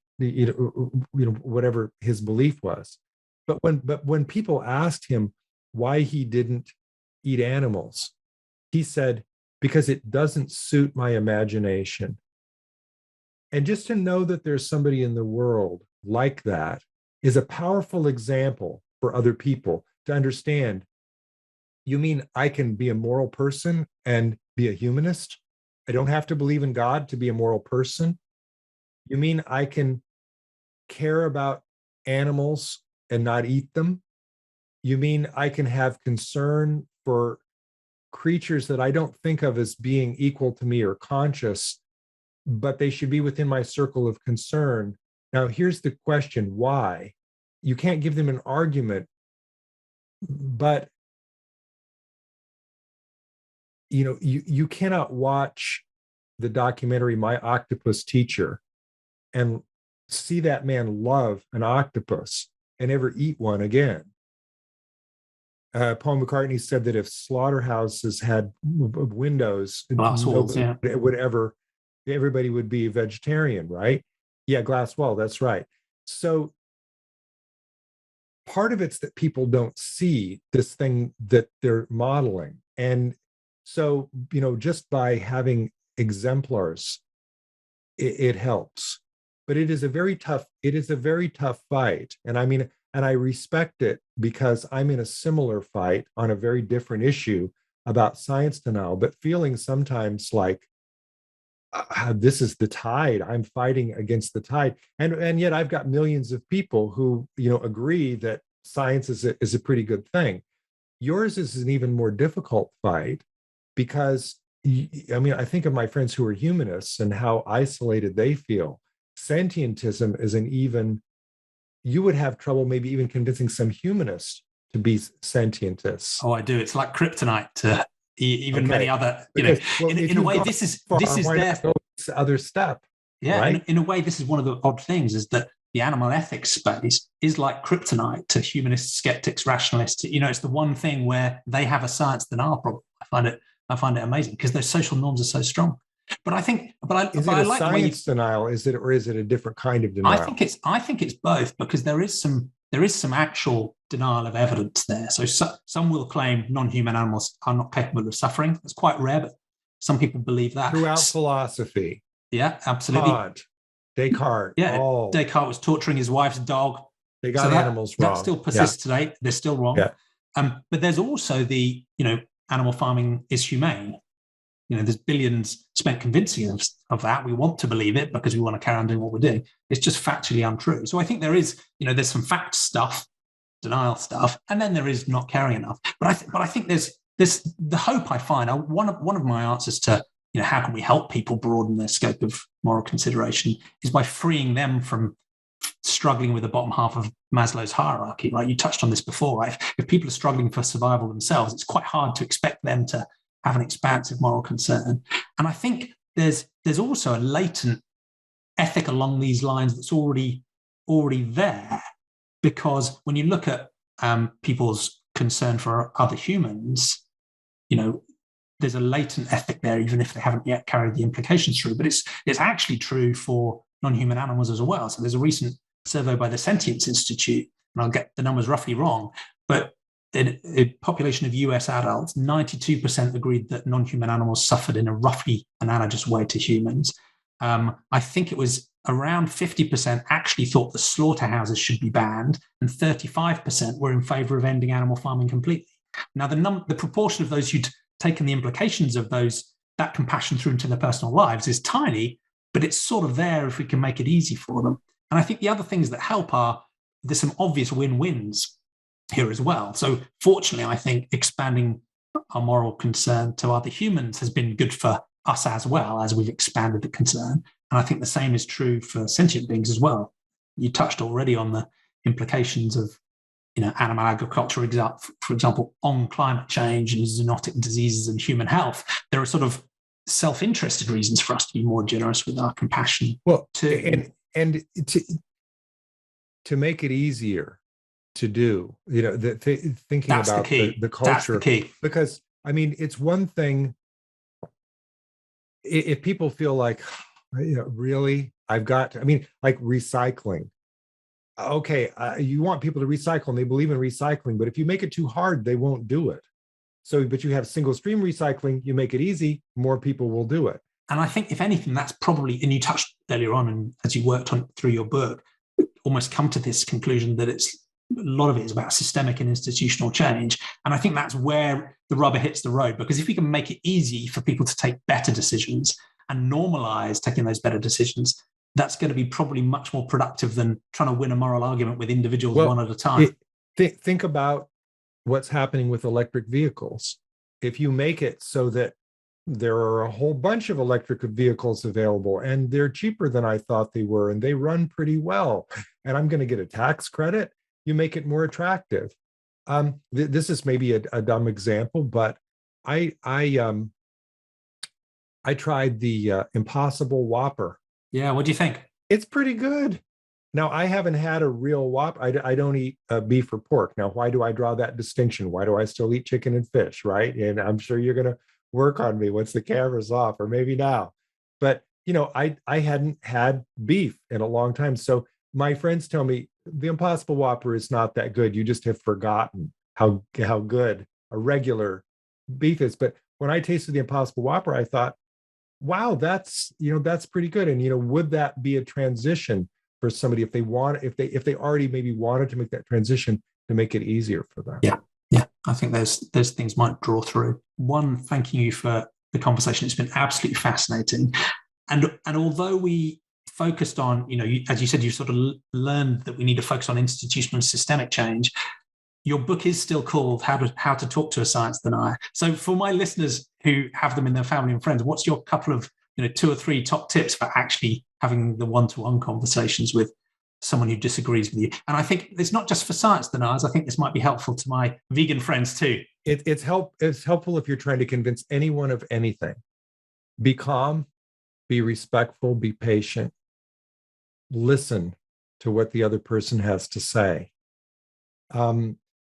whatever his belief was. But when people asked him why he didn't eat animals, he said, because it doesn't suit my imagination. And just to know that there's somebody in the world like that is a powerful example for other people to understand. You mean I can be a moral person and be a humanist? I don't have to believe in God to be a moral person? You mean I can care about animals and not eat them? You mean I can have concern for creatures that I don't think of as being equal to me or conscious, but they should be within my circle of concern? Now, here's the question: why? You can't give them an argument, but you cannot watch the documentary My Octopus Teacher and see that man love an octopus and never eat one again. Paul McCartney said that if slaughterhouses had windows, glass walls, everybody would be a vegetarian, right? Yeah, glass wall, that's right. So part of it's that people don't see this thing that they're modeling. And so, just by having exemplars, it helps. But it is a very tough fight. And I respect it because I'm in a similar fight on a very different issue about science denial, but feeling sometimes like this is the tide. I'm fighting against the tide. And yet I've got millions of people who, agree that science is a pretty good thing. Yours is an even more difficult fight because, I think of my friends who are humanists and how isolated they feel. Sentientism is you would have trouble maybe even convincing some humanists to be sentientists. Oh, I do. It's like kryptonite to even many other, in a way, this is their other step. Yeah, right? in a way, this is one of the odd things is that the animal ethics space is like kryptonite to humanists, skeptics, rationalists. It's the one thing where they have a science than our problem. I find it amazing because those social norms are so strong. But I think, is it a science denial? Or is it a different kind of denial? I think it's both because there is some actual denial of evidence there. So some will claim non-human animals are not capable of suffering. That's quite rare, but some people believe that throughout philosophy. Yeah, absolutely. Kant, Descartes. Yeah, Descartes was torturing his wife's dog. They got animals wrong. That still persists today. They're still wrong. Yeah. But there's also the animal farming is humane. There's billions spent convincing us of that. We want to believe it because we want to carry on doing what we're doing. It's just factually untrue. So I think there is, there's some fact stuff, denial stuff, and then there is not caring enough. But I think there's the hope I find. One of my answers to how can we help people broaden their scope of moral consideration is by freeing them from struggling with the bottom half of Maslow's hierarchy. Right? You touched on this before. Right? If people are struggling for survival themselves, it's quite hard to expect them to have an expansive moral concern. And I think there's also a latent ethic along these lines that's already there, because when you look at people's concern for other humans, there's a latent ethic there, even if they haven't yet carried the implications through. But it's actually true for non-human animals as well. So there's a recent survey by the Sentience Institute, and I'll get the numbers roughly wrong, but in a population of US adults, 92% agreed that non-human animals suffered in a roughly analogous way to humans. I think it was around 50% actually thought the slaughterhouses should be banned, and 35% were in favor of ending animal farming completely. Now, the proportion of those who'd taken the implications of that compassion through into their personal lives is tiny, but it's sort of there if we can make it easy for them. And I think the other things that help there's some obvious win-wins here as well. So fortunately, I think expanding our moral concern to other humans has been good for us as well as we've expanded the concern. And I think the same is true for sentient beings as well. You touched already on the implications of animal agriculture, for example, on climate change and zoonotic diseases and human health. There are sort of self-interested reasons for us to be more generous with our compassion. Well, and to make it easier to do, thinking That's about the culture. That's the key. Because it's one thing if people feel like, really, I've got, like recycling. Okay, you want people to recycle and they believe in recycling, but if you make it too hard, they won't do it. So, but you have single stream recycling, you make it easy, more people will do it. And I think if anything, that's probably, and you touched earlier on, and as you worked on through your book, almost come to this conclusion that it's a lot of it is about systemic and institutional change. And I think that's where the rubber hits the road, because if we can make it easy for people to take better decisions and normalize taking those better decisions, that's going to be probably much more productive than trying to win a moral argument with individuals one at a time. Think about what's happening with electric vehicles. If you make it so that there are a whole bunch of electric vehicles available and they're cheaper than I thought they were and they run pretty well, and I'm going to get a tax credit, you make it more attractive. This is maybe a dumb example, but I tried the Impossible Whopper. Yeah, what do you think? It's pretty good. Now, I haven't had a real Whopper. I don't eat beef or pork. Now, why do I draw that distinction? Why do I still eat chicken and fish, right? And I'm sure you're going to work on me once the camera's off, or maybe now. But, I hadn't had beef in a long time. So my friends tell me the Impossible Whopper is not that good. You just have forgotten how good a regular beef is. But when I tasted the Impossible Whopper, I thought, wow, that's pretty good. And, would that be a transition for somebody if they already maybe wanted to make that transition, to make it easier for them? Yeah. I think those things might draw through. One, thanking you for the conversation. It's been absolutely fascinating. And although we focused on, as you said, you sort of learned that we need to focus on institutional and systemic change, your book is still called How to Talk to a Science Denier. So for my listeners who have them in their family and friends, what's your couple of 2 or 3 top tips for actually having the one-to-one conversations with someone who disagrees with you? And I think it's not just for science deniers. I think this might be helpful to my vegan friends too. It's helpful if you're trying to convince anyone of anything. Be calm, be respectful, be patient. Listen to what the other person has to say.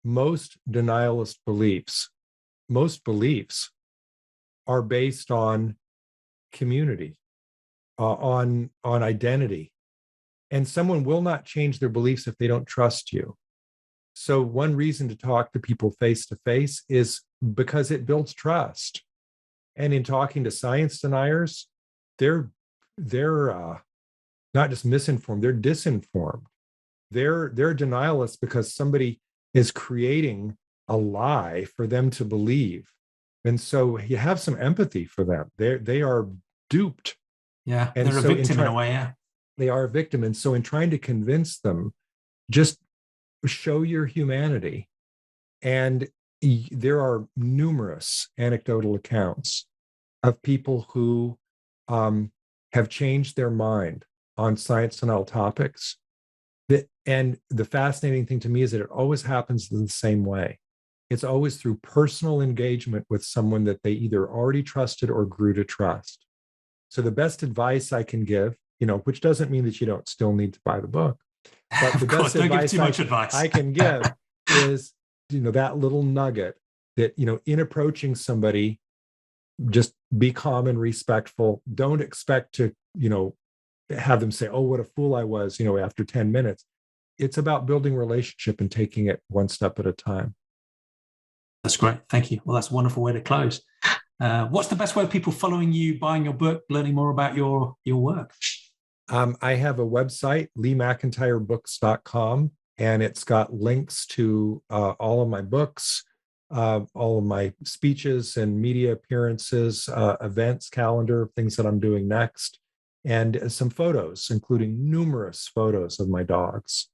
Most denialist beliefs, are based on community, on identity. And someone will not change their beliefs if they don't trust you. So one reason to talk to people face to face is because it builds trust. And in talking to science deniers, they're not just misinformed, they're disinformed. They're denialists because somebody is creating a lie for them to believe. And so you have some empathy for them. They are duped. Yeah, and they're a victim in a way, yeah. They are a victim. And so in trying to convince them, just show your humanity. And there are numerous anecdotal accounts of people who have changed their mind on science denial topics. And the fascinating thing to me is that it always happens in the same way. It's always through personal engagement with someone that they either already trusted or grew to trust. So the best advice I can give, which doesn't mean that you don't still need to buy the book, but the best advice I can give is, that little nugget that, in approaching somebody, just be calm and respectful. Don't expect to, have them say, oh, what a fool I was, after 10 minutes. It's about building relationship and taking it one step at a time. That's great. Thank you. Well, that's a wonderful way to close. What's the best way of people following you, buying your book, learning more about your work? I have a website, LeeMcIntyreBooks.com, and it's got links to all of my books, all of my speeches and media appearances, events, calendar, things that I'm doing next, and some photos, including numerous photos of my dogs.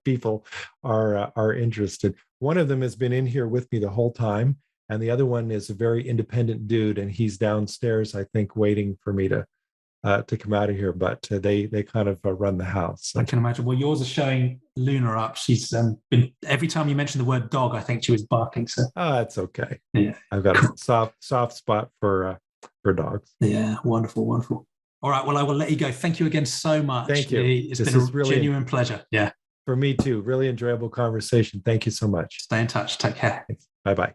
People are interested. One of them has been in here with me the whole time, and the other one is a very independent dude, and he's downstairs, I think, waiting for me to come out of here. But they kind of run the house. So. I can imagine. Well, yours is showing Luna up. She's been, every time you mention the word dog, I think she was barking. So that's okay. Yeah, I've got a soft spot for dogs. Yeah, wonderful. All right. Well, I will let you go. Thank you again so much. Thank you. It's been a genuine pleasure. Yeah. For me too. Really enjoyable conversation. Thank you so much. Stay in touch. Take care. Bye-bye.